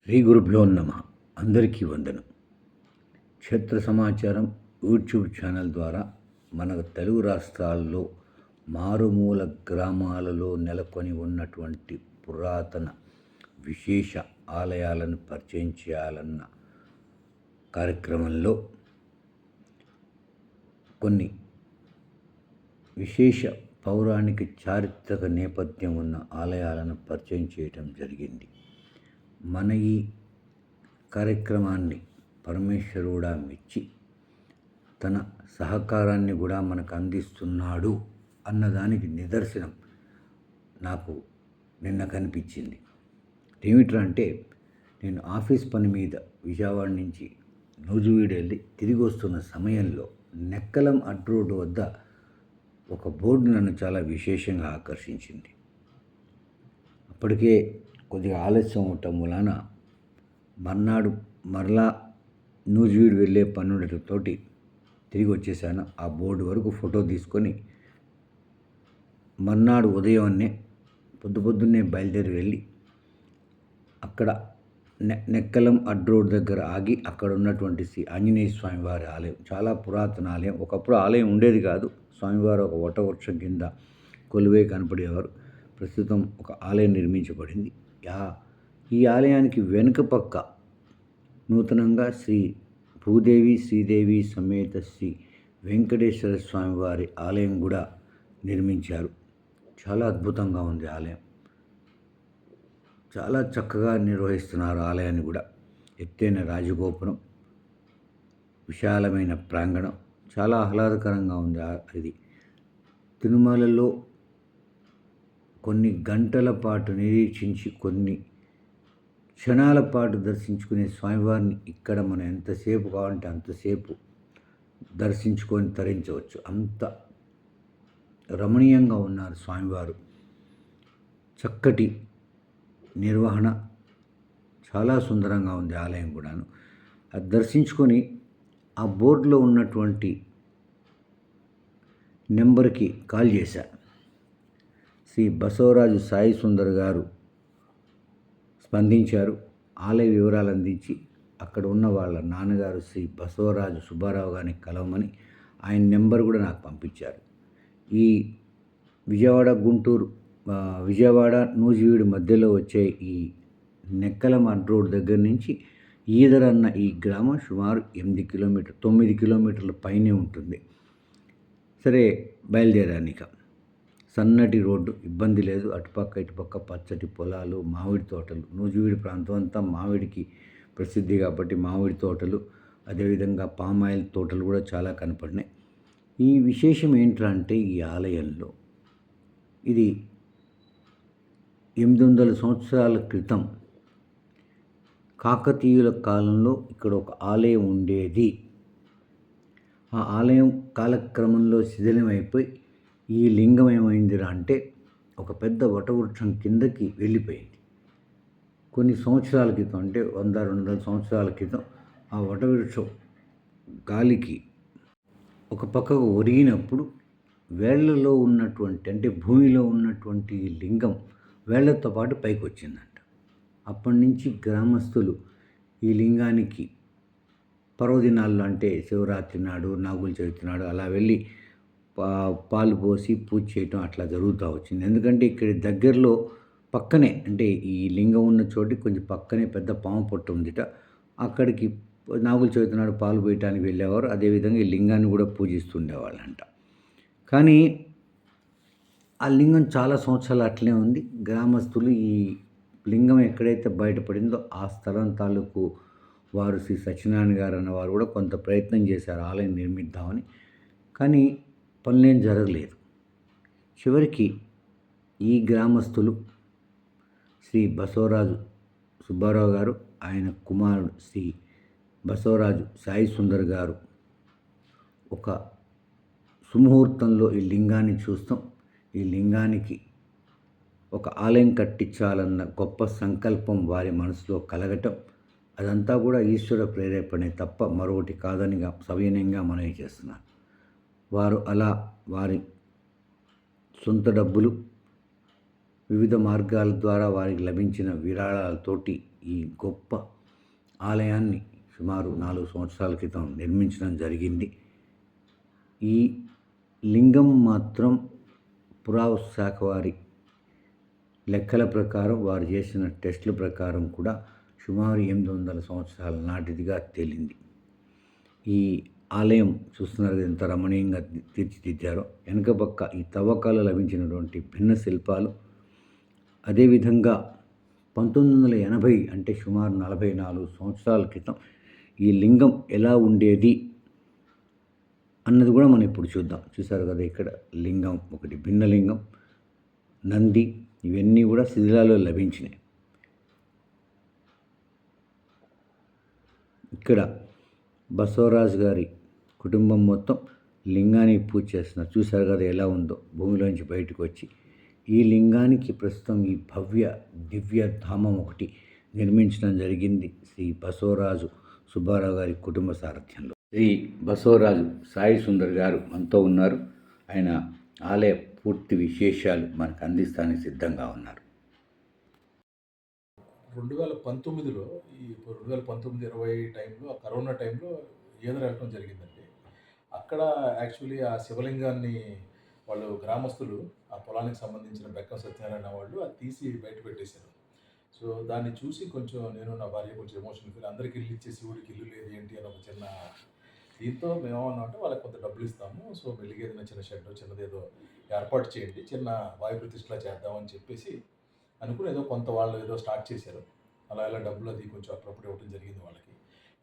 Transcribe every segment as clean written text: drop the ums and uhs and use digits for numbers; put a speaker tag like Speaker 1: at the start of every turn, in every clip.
Speaker 1: శ్రీ గురుభ్యో నమ. అందరికీ వందనం. క్షేత్ర సమాచారం యూట్యూబ్ ఛానల్ ద్వారా మన తెలుగు రాష్ట్రాల్లో మారుమూల గ్రామాలలో నెలకొని ఉన్నటువంటి పురాతన విశేష ఆలయాలను పరిచయం చేయాలన్న కార్యక్రమంలో కొన్ని విశేష పౌరాణిక చారిత్రక నేపథ్యం ఉన్న ఆలయాలను పరిచయం చేయటం జరిగింది. మన ఈ కార్యక్రమాన్ని పరమేశ్వరుడా మెచ్చి తన సహకారాన్ని కూడా మనకు అందిస్తున్నాడు అన్నదానికి నిదర్శనం నాకు నిన్న కనిపించింది. ఏమిట్రా అంటే, నేను ఆఫీస్ పని మీద విజయవాడ నుంచి నూజివీడు వెళ్ళి తిరిగి వస్తున్న సమయంలో నెక్కలం అడ్డు రోడ్డు వద్ద ఒక బోర్డు నన్ను చాలా విశేషంగా ఆకర్షించింది. అప్పటికే కొద్దిగా ఆలస్యం అవటం వలన మర్నాడు మరలా నూజివీడు వెళ్ళే పనులతోటి తిరిగి వచ్చేసాను. ఆ బోర్డు వరకు ఫోటో తీసుకొని మర్నాడు ఉదయాన్నే పొద్దున్నే బయలుదేరి వెళ్ళి అక్కడ నెక్కలం అడ్డు రోడ్ దగ్గర ఆగి అక్కడ ఉన్నటువంటి శ్రీ ఆంజనేయ స్వామి వారి ఆలయం చాలా పురాతన ఆలయం. ఒకప్పుడు ఆలయం ఉండేది కాదు. స్వామివారు ఒక వటవృక్షం కింద కొలువై కనపడేవారు. ప్రస్తుతం ఒక ఆలయం నిర్మించబడింది. ఈ ఆలయానికి వెనుక పక్క నూతనంగా శ్రీ భూదేవి శ్రీదేవి సమేత శ్రీ వెంకటేశ్వర స్వామి వారి ఆలయం కూడా నిర్మించారు. చాలా అద్భుతంగా ఉంది ఆలయం. చాలా చక్కగా నిర్వహిస్తున్నారు ఆలయాన్ని కూడా. ఎత్తైన రాజగోపురం, విశాలమైన ప్రాంగణం, చాలా ఆహ్లాదకరంగా ఉంది. అది తిరుమలలో కొన్ని గంటల పాటు నిరీక్షించి కొన్ని క్షణాల పాటు దర్శించుకునే స్వామివారిని ఇక్కడ మనం ఎంతసేపు కావాలంటే అంతసేపు దర్శించుకొని తరించవచ్చు. అంత రమణీయంగా ఉన్నారు స్వామివారు. చక్కటి నిర్వహణ, చాలా సుందరంగా ఉంది ఆలయం కూడాను. అది దర్శించుకొని ఆ బోర్డులో ఉన్నటువంటి నెంబర్కి కాల్ చేశా. శ్రీ బసవరాజు సాయి సుందర్ గారు స్పందించారు. ఆలయ వివరాలు అందించి అక్కడ ఉన్న వాళ్ళ నాన్నగారు శ్రీ బసవరాజు సుబ్బారావు గారిని కలవమని ఆయన నెంబర్ కూడా నాకు పంపించారు. ఈ విజయవాడ నూజివీడు మధ్యలో వచ్చే ఈ నెక్కలం అడ్డు రోడ్ దగ్గర నుంచి ఈదర్ అన్న ఈ గ్రామం సుమారు 9 కిలోమీటర్ల పైనే ఉంటుంది. సరే, బయలుదేరాను. ఇక సన్నటి రోడ్డు, ఇబ్బంది లేదు. అటుపక్క ఇటుపక్క పచ్చటి పొలాలు, మామిడి తోటలు. నూజివీడు ప్రాంతం అంతా మామిడికి ప్రసిద్ధి కాబట్టి మామిడి తోటలు, అదేవిధంగా పామాయిల్ తోటలు కూడా చాలా కనపడినాయి. ఈ విశేషం ఏంట్రా అంటే, ఈ ఆలయంలో ఇది 800 సంవత్సరాల క్రితం కాకతీయుల కాలంలో ఇక్కడ ఒక ఆలయం ఉండేది. ఆ ఆలయం కాలక్రమంలో శిథిలమైపోయి ఈ లింగం ఏమైందిరా అంటే ఒక పెద్ద వటవృక్షం కిందకి వెళ్ళిపోయింది. కొన్ని సంవత్సరాల క్రితం, అంటే 100-200 సంవత్సరాల క్రితం ఆ వటవృక్షం గాలికి ఒక పక్కకు ఒరిగినప్పుడు వేళ్లలో ఉన్నటువంటి, అంటే భూమిలో ఉన్నటువంటి లింగం వేళ్లతో పాటు పైకి వచ్చిందంట. అప్పటి నుంచి గ్రామస్తులు ఈ లింగానికి పర్వదినాల్లో, అంటే శివరాత్రి నాడు, నాగుల చవితి నాడు అలా వెళ్ళి పాలు పోసి పూజ చేయటం అట్లా జరుగుతూ వచ్చింది. ఎందుకంటే ఇక్కడ దగ్గరలో పక్కనే, అంటే ఈ లింగం ఉన్న చోటికి కొంచెం పక్కనే పెద్ద పాము పొట్ట ఉందిట. అక్కడికి నాగుల చవితి నాడు పాలు పోయటానికి వెళ్ళేవారు. అదేవిధంగా ఈ లింగాన్ని కూడా పూజిస్తుండేవాళ్ళంట. కానీ ఆ లింగం చాలా సంవత్సరాలు అట్లే ఉంది. గ్రామస్తులు ఈ లింగం ఎక్కడైతే బయటపడిందో ఆ స్థలం తాలూకు వారు శ్రీ సత్యనారాయణ గారు అన్నవారు కూడా కొంత ప్రయత్నం చేశారు ఆలయం నిర్మిద్దామని. కానీ పనులేం జరగలేదు. చివరికి ఈ గ్రామస్తులు శ్రీ బసవరాజు సుబ్బారావు గారు, ఆయన కుమారుడు శ్రీ బసవరాజు సాయి సుందర్ గారు ఒక సుముహూర్తంలో ఈ లింగాన్ని చూస్తాం, ఈ లింగానికి ఒక ఆలయం కట్టించాలన్న గొప్ప సంకల్పం వారి మనసులో కలగటం, అదంతా కూడా ఈశ్వర ప్రేరేపణే తప్ప మరొకటి కాదని సవినయంగా మనవి చేస్తున్నారు. వారు అలా వారి సొంత డబ్బులు, వివిధ మార్గాల ద్వారా వారికి లభించిన విరాళాలతోటి ఈ గొప్ప ఆలయాన్ని సుమారు 4 సంవత్సరాల క్రితం నిర్మించడం జరిగింది. ఈ లింగం మాత్రం పురావస్తు శాఖ వారి లెక్కల ప్రకారం, వారు చేసిన టెస్టుల ప్రకారం కూడా సుమారు 800 సంవత్సరాల నాటిదిగా తేలింది. ఈ ఆలయం చూస్తున్నారు ఎంత రమణీయంగా తీర్చిదిద్దారో. వెనుక పక్క ఈ తవ్వకాలు లభించినటువంటి భిన్న శిల్పాలు, అదేవిధంగా 1980 అంటే సుమారు 44 సంవత్సరాల క్రితం ఈ లింగం ఎలా ఉండేది అన్నది కూడా మనం ఇప్పుడు చూద్దాం. చూసారు కదా, ఇక్కడ లింగం ఒకటి, భిన్న లింగం, నంది, ఇవన్నీ కూడా శిథిలాల్లో లభించినాయి. ఇక్కడ బసవరాజు గారి కుటుంబం మొత్తం లింగానికి పూజ చేస్తున్నారు. చూసారు కదా ఎలా ఉందో భూమిలోంచి బయటకు వచ్చి. ఈ లింగానికి ప్రస్తుతం ఈ భవ్య దివ్య ధామం ఒకటి నిర్మించడం జరిగింది శ్రీ బసవరాజు సుబ్బారావు గారి కుటుంబ సారథ్యంలో. శ్రీ బసవరాజు సాయి సుందర్ గారు మనతో ఉన్నారు. ఆయన ఆలయ పూర్తి విశేషాలు మనకు అందిస్తానికి సిద్ధంగా ఉన్నారు.
Speaker 2: 2019లో ఈ 2019-20 టైంలో, ఆ కరోనా టైంలో ఈదర వెళ్ళటం జరిగిందండి. అక్కడ యాక్చువల్లీ ఆ శివలింగాన్ని వాళ్ళు గ్రామస్తులు, ఆ పొలానికి సంబంధించిన బెక్కం సత్యనారాయణ వాళ్ళు అది తీసి బయట పెట్టేశారు. సో దాన్ని చూసి కొంచెం నేను, నా భార్య కొంచెం ఎమోషనల్ ఫీల్. అందరికీ ఇల్లు ఇచ్చే శివుడికి ఇల్లు లేదు ఏంటి అని ఒక చిన్న దీంతో మేమేమన్నామంటే వాళ్ళకి కొంత డబ్బులు ఇస్తాము, సో మెల్లిగా ఏదైనా చిన్న షెడ్ చిన్నదేదో ఏర్పాటు చేయండి, చిన్న వాయు ప్రతిష్టలా చేద్దామని చెప్పేసి అనుకుని ఏదో కొంత వాళ్ళు ఏదో స్టార్ట్ చేశారు. అలా ఇలా డబ్బులు అది కొంచెం అప్పుడప్పుడు ఇవ్వడం జరిగింది వాళ్ళకి.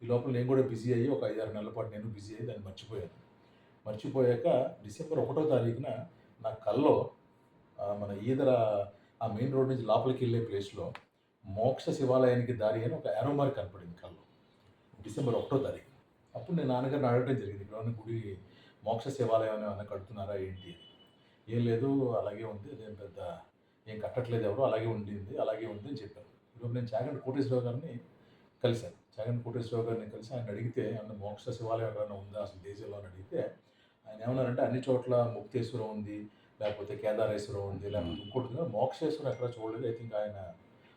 Speaker 2: ఈ లోపల నేను కూడా బిజీ అయ్యి ఒక 5-6 నెలల పాటు నేను బిజీ అయ్యి దాన్ని మర్చిపోయాను. మర్చిపోయాక డిసెంబర్ 1వ తారీఖున నా కల్లో మన ఈదర ఆ మెయిన్ రోడ్ నుంచి లోపలికి వెళ్ళే ప్లేస్లో మోక్ష శివాలయానికి దారి అని ఒక యారో మార్క్ కనపడింది కల్లో, డిసెంబర్ 1వ తారీఖు. అప్పుడు నేను నాన్నగారిని అడగడం జరిగింది, ఇక్కడ ఉన్న గుడి మోక్ష శివాలయం ఏమైనా కడుతున్నారా ఏంటి అని. ఏం లేదు, అలాగే ఉంది, అదేం పెద్ద ఏం కట్టట్లేదు, ఎవరు అలాగే ఉండింది, అలాగే ఉంది అని చెప్పారు. ఈరోజు నేను చాగంటి కోటేశ్వరరావు గారిని కలిశాను. చాగంటి కోటేశ్వరరావు గారిని కలిసి ఆయన అడిగితే, అన్న మోక్ష శివాలయం ఎక్కడైనా ఉందా అసలు దేశంలో అని అడిగితే, ఆయన ఏమన్నారంటే అన్ని చోట్ల ముక్తేశ్వరం ఉంది, లేకపోతే కేదారేశ్వరం ఉంది, లేకపోతే ఇంకోటి ఉంది, మోక్షేశ్వరం ఎక్కడ చూడలేదు. ఐ థింక్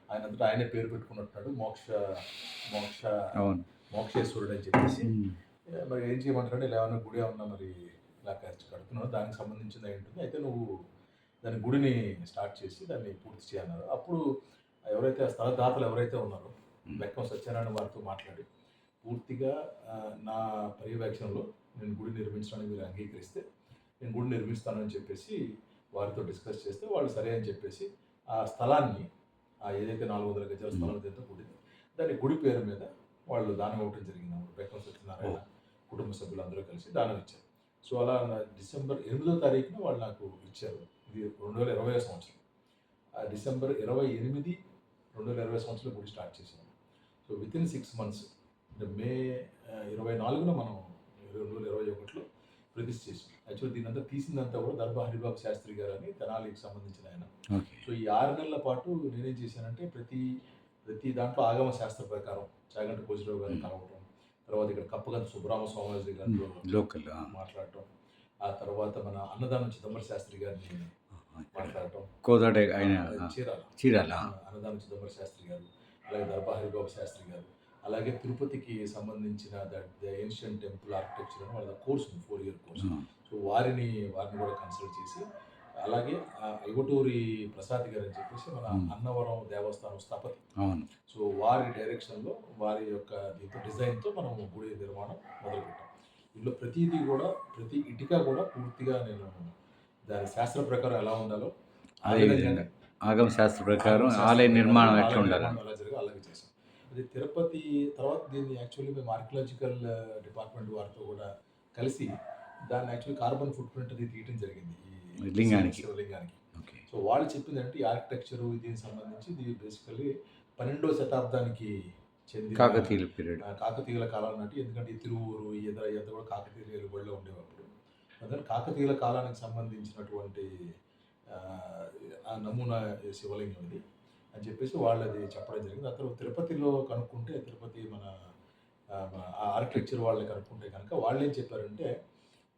Speaker 2: ఆయనంతటా ఆయనే పేరు పెట్టుకున్నట్టున్నాడు, మోక్షేశ్వరుడు అని చెప్పేసి. మరి ఏం చేయమంటారంటే, ఇలా ఏమన్నా గుడి ఏమన్నా మరి ఇలా కడుతున్నావు, దానికి సంబంధించింది ఏంటుంది, అయితే నువ్వు దాని గుడిని స్టార్ట్ చేసి దాన్ని పూర్తి చేయన్నారు. అప్పుడు ఎవరైతే స్థలదాతలు ఎవరైతే ఉన్నారో బెక్కం సత్యనారాయణ వారితో మాట్లాడి పూర్తిగా నా పర్యవేక్షణలో నేను గుడి నిర్మించడానికి మీరు అంగీకరిస్తే నేను గుడి నిర్మిస్తానని చెప్పేసి వారితో డిస్కస్ చేస్తే వాళ్ళు సరే అని చెప్పేసి ఆ స్థలాన్ని, ఏదైతే 400 గజాల స్థలం ఎంతో గుడి, దాన్ని గుడి పేరు మీద వాళ్ళు దానం ఇవ్వడం జరిగింది. బెక్కం సత్యనారాయణ కుటుంబ సభ్యులు అందరూ కలిసి దానం ఇచ్చారు. సో అలా డిసెంబర్ 8వ తారీఖున వాళ్ళు నాకు ఇచ్చారు. ఇది 2020 సంవత్సరం. డిసెంబర్ 28, 2020 సంవత్సరంలో గుడి స్టార్ట్ చేశాను. సో వితిన్ 6 months అంటే మే 24న మనం 2021లో ప్రతిష్ఠ చేసాం. యాక్చువల్లీ దీనంతా తీసిందంతా కూడా దర్భా హరిబాబు శాస్త్రి గారు అని తెనాలికి సంబంధించిన ఆయన. సో ఈ 6 నెలల పాటు నేనేం చేశానంటే ప్రతి దాంట్లో ఆగమ శాస్త్ర ప్రకారం చాగంటి కోజిరావు గారిని కలవటం, తర్వాత ఇక్కడ కప్పగంత సుబ్బరామ స్వామి గారితో లోకల్ మాట్లాడటం, ఆ తర్వాత మన అన్నదానం చిదంబర శాస్త్రి గారిని మాట్లాడటం, కోదాడ ఆయన చీరాల అన్నదానం చిదంబర శాస్త్రి గారు, అలాగే దర్భా హరిబాబు శాస్త్రి గారు, అలాగే తిరుపతికి సంబంధించిన ద ఏన్షియంట్ టెంపుల్ ఆర్కిటెక్చర్ అని వాళ్ళ కోర్సు ఉంది, 4-year కోర్సు. సో వారిని కూడా కన్సల్ట్ చేసి, అలాగే ఐవటూరి ప్రసాద్ గారు అని చెప్పేసి మన అన్నవరం దేవస్థానం స్థపతి, సో వారి డైరెక్షన్లో వారి యొక్క దీంతో డిజైన్తో మనం గుడి నిర్మాణం మొదలుపెట్టాం. ఇందులో ప్రతిదీ కూడా, ప్రతి ఇటుక కూడా పూర్తిగా నేను దాని శాస్త్ర ప్రకారం ఎలా ఉండాలో
Speaker 1: ఆగమ శాస్త్ర ప్రకారం ఆలయ నిర్మాణం ఎట్లా ఉండాలి
Speaker 2: ఎలా జరిగా అలాగే చేసాం. అది తిరుపతి తర్వాత దీన్ని యాక్చువల్లీ మేము ఆర్కియలాజికల్ డిపార్ట్మెంట్ వారితో కూడా కలిసి దాన్ని యాక్చువల్లీ కార్బన్ ఫుట్ ప్రింట్ అది తీయటం జరిగింది ఈ లింగానికి. సో వాళ్ళు చెప్పింది అంటే ఈ ఆర్కిటెక్చరు దీనికి సంబంధించి ఇది బేసికల్లీ 12వ శతాబ్దానికి చెందిన కాకతీయుల కాలం నాటి, ఎందుకంటే ఈ తిరువూరు ఇదంతా కూడా కాకతీయుల బడిలో ఉండేటప్పుడు, అందుకని కాకతీయుల కాలానికి సంబంధించినటువంటి ఆ నమూనా శివలింగం ఇది అని చెప్పేసి వాళ్ళు అది చెప్పడం జరిగింది. ఆ తర్వాత తిరుపతిలో కనుక్కుంటే, తిరుపతి మన ఆర్కిటెక్చర్ వాళ్ళని కనుక్కుంటే కనుక వాళ్ళు ఏం చెప్పారంటే,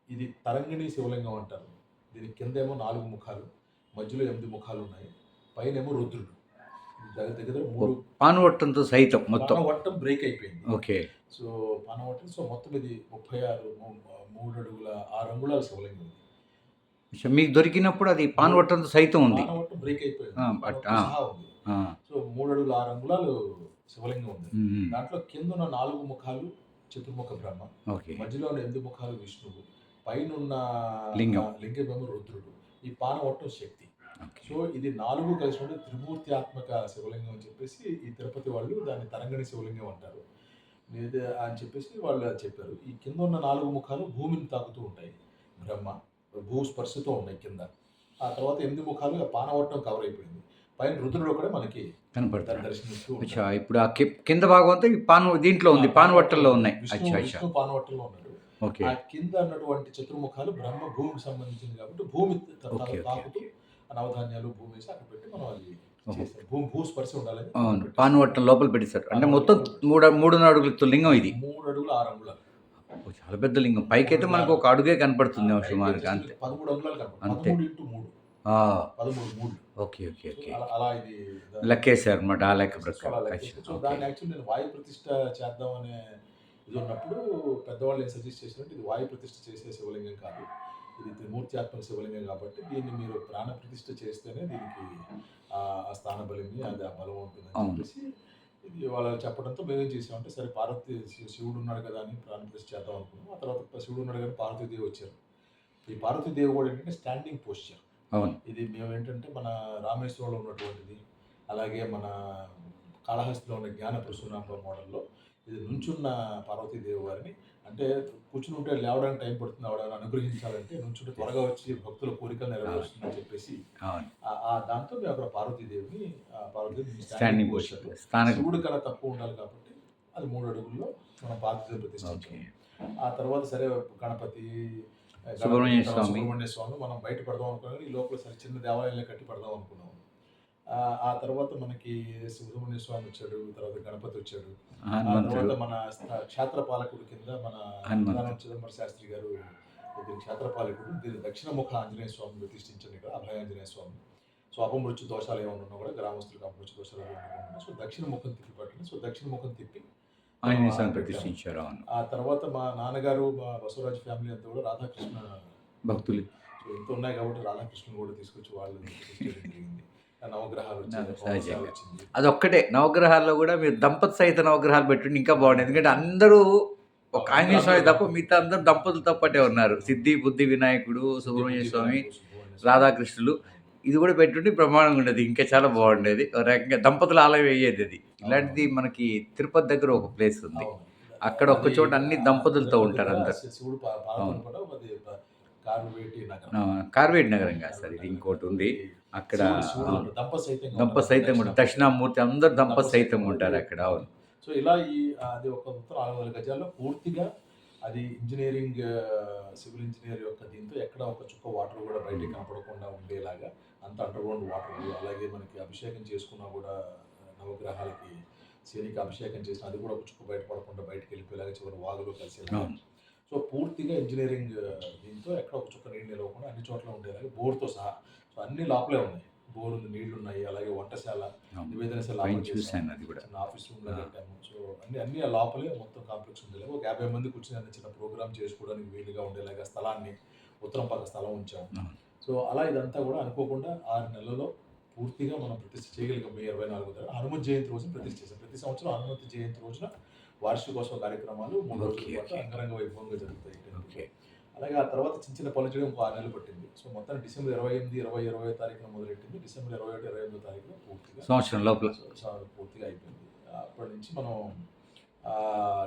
Speaker 2: ఇది తరంగిణి శివలింగం అంటారు. దీని కిందేమో 4 ముఖాలు, మధ్యలో 8 ముఖాలు ఉన్నాయి, పైనేమో రుద్రుడు. దగ్గర దగ్గర 3
Speaker 1: పానువట్టంతో సైతం మొత్తం.
Speaker 2: పానవట్టం బ్రేక్ అయిపోయింది.
Speaker 1: ఓకే.
Speaker 2: సో, పానవట్టం సో, మొత్తం ఇది 36 3 అడుగుల 6 అంగుళాల శివలింగం ఇది.
Speaker 1: మీకు దొరికినప్పుడు అది పానువట్టంతో సైతం ఉంది.
Speaker 2: పానవట్టం బ్రేక్ అయిపోయింది.
Speaker 1: బట్
Speaker 2: పానవట్టం సహా ఉంది. సో, 3 అడుగుల 6 అంగుళాలు శివలింగం ఉంది. దాంట్లో కిందున్న 4 ముఖాలు చతుర్ముఖ బ్రహ్మ,
Speaker 1: ఓకే.
Speaker 2: మధ్యలో ఉన్న 8 ముఖాలు విష్ణువు, పైనున్న లింగమేమో రుద్రుడు, ఈ పానవట్టం శక్తి. సో ఇది 4 కలిసి ఉండే త్రిమూర్త్యాత్మక శివలింగం అని చెప్పేసి ఈ తిరుపతి వాళ్ళు దాన్ని తరంగణి శివలింగం అంటారు. అని చెప్పేసి వాళ్ళు చెప్పారు. ఈ కింద ఉన్న 4 ముఖాలు భూమిని తాకుతూ ఉంటాయి. బ్రహ్మ భూస్పర్శతో ఉన్నాయి కింద. ఆ తర్వాత 8 ముఖాలు పానవట్టం కవర్ అయిపోయింది. పైన రుద్రుడు కూడా మనకి
Speaker 1: కనపడతారు.
Speaker 2: దర్శనమిస్తూ
Speaker 1: ఇప్పుడు ఆ కింద భాగం అంతా దీంట్లో ఉంది, పానవట్టంలో ఉన్నాయి.
Speaker 2: విష్ణు పానవట్టంలో ఉన్నాడు.
Speaker 1: ఓకే.
Speaker 2: ఆ కింద ఉన్నటువంటి చతుర్ముఖాలు బ్రహ్మ భూమికి సంబంధించింది కాబట్టి భూమి తాకుతూ నవధాన్యాలు భూమి వేసి అక్కడ పెట్టి మనం అది చేస్తాం. భూస్పర్శ ఉండాలని
Speaker 1: పానువట్టం లోపల పెట్టేశారు. అంటే మొత్తం 3 అడుగుల లింగం ఇది.
Speaker 2: 3 అడుగులు 6 అంగుళాలు.
Speaker 1: చాలా పెద్ద లింగం. పైకైతే మనకు ఒక అడుగే కనపడుతుంది సుమారుగా. అంతే
Speaker 2: 13 అంగుళాలు కనపడుతుంది. 13 x 3 13
Speaker 1: ఓకే ఓకే ఓకే.
Speaker 2: అలా ఇది
Speaker 1: లెక్కేశారు అన్నమాట. ఆ లెక్క ప్రకారం.
Speaker 2: సో దాన్ని యాక్చువల్లీ నేను వాయు ప్రతిష్ఠ చేద్దాం అనే ఇది ఉన్నప్పుడు పెద్దవాళ్ళు ఏం సజెస్ట్ చేసినట్టు ఇది వాయు ప్రతిష్ఠ చేసే శివలింగం కాదు, ఇది త్రిమూర్త్యాత్మక శివలింగం కాబట్టి దీన్ని మీరు ప్రాణ ప్రతిష్ఠ చేస్తేనే దీనికి ఆ స్థాన బలిని అది ఆ బలం ఉంటుందని చెప్పేసి ఇది వాళ్ళు చెప్పడంతో మేము ఏం చేసామంటే సరే పార్వతీ శివుడు ఉన్నాడు కదా అని ప్రాణ ప్రతిష్ఠ చేద్దాం అనుకున్నాం. ఆ తర్వాత శివుడు ఉన్నాడు కానీ పార్వతీదేవి వచ్చారు. ఈ పార్వతీదేవి కూడా ఏంటంటే స్టాండింగ్ పోస్చర్. ఇది మేము ఏంటంటే మన రామేశ్వరంలో ఉన్నటువంటిది, అలాగే మన కాళహస్తిలో ఉన్న జ్ఞాన ప్రసూనాంబ మోడల్లో ఇది నుంచున్న పార్వతీదేవి వారిని, అంటే కూర్చుని ఉంటే లేవడానికి టైం పడుతుంది, ఆవిడ అనుగ్రహించాలంటే నుంచుంటే త్వరగా వచ్చి భక్తుల కోరికలు నెరవేరుస్తుందని చెప్పేసి దాంతో మేము అక్కడ పార్వతీదేవిని స్టాండింగ్ పోస్చర్. శివుడు కన్నా తక్కువ ఉండాలి కాబట్టి అది 3 అడుగుల్లో మనం పార్వతీదేవి ప్రతిష్ఠించాం. ఆ తర్వాత సరే గణపతి సుబ్రహ్మణ్య స్వామి మనం బయట పడదాం అనుకున్నాం. ఈ లోపల సరే చిన్న దేవాలయంలో కట్టి పడదాం అనుకున్నాం. ఆ తర్వాత మనకి సుబ్రహ్మణ్య స్వామి వచ్చాడు, తర్వాత గణపతి వచ్చాడు. తర్వాత మన క్షేత్రపాలకుడు కింద మన చిదంబర శాస్త్రి గారు దీని క్షేత్రపాలకుడు, దీని దక్షిణముఖ ఆంజనేయ స్వామిని ప్రతిష్ఠించారు ఇక్కడ, అభయ ఆంజనేయ స్వామి. సో అపమృత్యు దోషాలు ఏమైనా ఉన్నా కూడా గ్రామస్తులకు అపమృత్యు దోషాలు ఏమైనా, సో దక్షిణ ముఖం తిప్పి పట్టింది. సో దక్షిణ ముఖం తిప్పి ప్రతిష్ఠించారు. ఆ తర్వాత మా నాన్నగారు మా బసవరాజు ఫ్యామిలీ అంతా కూడా రాధాకృష్ణ భక్తులు. సో ఇంత ఉన్నాయి కాబట్టి రాధాకృష్ణ కూడా తీసుకొచ్చి వాళ్ళు జరిగింది. నవగ్రహాలు వచ్చింది.
Speaker 1: అదొక్కటే నవగ్రహాల్లో కూడా మీరు దంపతి సహిత నవగ్రహాలు పెట్టుండి ఇంకా బాగుంది. ఎందుకంటే అందరూ ఒక ఆంజనేయ స్వామి తప్ప మిగతా అందరూ దంపతులతో పాటే ఉన్నారు. సిద్ధి బుద్ధి వినాయకుడు, సుబ్రహ్మణ్య స్వామి, రాధాకృష్ణులు. ఇది కూడా పెట్టుంటే ప్రమాణంగా ఉండేది, ఇంకా చాలా బాగుండేది. ఒక రకంగా దంపతుల ఆలయం అయ్యేది అది. ఇలాంటిది మనకి తిరుపతి దగ్గర ఒక ప్లేస్ ఉంది, అక్కడ ఒక చోట అన్ని దంపతులతో ఉంటారు అందరు. కార్వేటి నగరం కాదు సార్, ఇది ఇంకోటి ఉంది అక్కడ. దంప సైతం కూడా దక్షిణామూర్తి అందరు దంప సైతం ఉంటారు అక్కడ. అవును.
Speaker 2: సో ఇలా అది ఒక మొత్తం 400 గజాల్లో పూర్తిగా అది ఇంజనీరింగ్, సివిల్ ఇంజనీర్ యొక్క దీంతో ఎక్కడ ఒక చుక్క వాటర్ కూడా బయటకు కనపడకుండా ఉండేలాగా అంత అండర్ గ్రౌండ్ వాటర్. అలాగే మనకి అభిషేకం చేసుకున్నా కూడా నవగ్రహాలకి శనికి అభిషేకం చేసిన అది కూడా ఒక చుక్క బయటపడకుండా బయటకు వెళ్ళిపోయేలాగా చివరి వాగులో కలిసేలాగా. సో పూర్తిగా ఇంజనీరింగ్ దీంతో ఎక్కడ ఒక చుక్క నీళ్ళు నిలవకుండా అన్ని చోట్ల ఉండేలాగా బోర్తో సహా. సో అన్ని లోపలే ఉన్నాయి, బోర్ ఉంది, నీళ్లు ఉన్నాయి, అలాగే వంటశాల, నివేదనశాల, ఆఫీస్ రూమ్లో కట్టాము. సో అన్ని ఆ లోపలే మొత్తం కాంప్లెక్స్ ఉండేలాగా ఒక 50 మంది కూర్చుని చిన్న ప్రోగ్రామ్ చేసుకోవడానికి వీలుగా ఉండేలాగా స్థలాన్ని ఉత్తరం పక్క స్థలం ఉంచాము. సో అలా ఇదంతా కూడా అనుకోకుండా 6 నెలల్లో పూర్తిగా మనం ప్రతిష్ఠ చేయగలిగాం. మే 24 హనుమత్ జయంతి రోజున ప్రతిష్ఠ చేశాం. ప్రతి సంవత్సరం హనుమత్ జయంతి రోజున వార్షికోత్సవ కార్యక్రమాలు 3 రోజుల పాటు అంగరంగ వైభవంగా జరుగుతాయి. అలాగే ఆ తర్వాత చిన్న చిన్న పనులు చేయడం 6 నెలలు పట్టింది. సో మొత్తం డిసెంబర్ 28, 20 తారీఖున మొదలెట్టింది. డిసెంబర్ 21, 22 తారీఖున పూర్తిగా
Speaker 1: సంవత్సరం లోపల
Speaker 2: పూర్తిగా అయిపోయింది. అప్పటి నుంచి మనం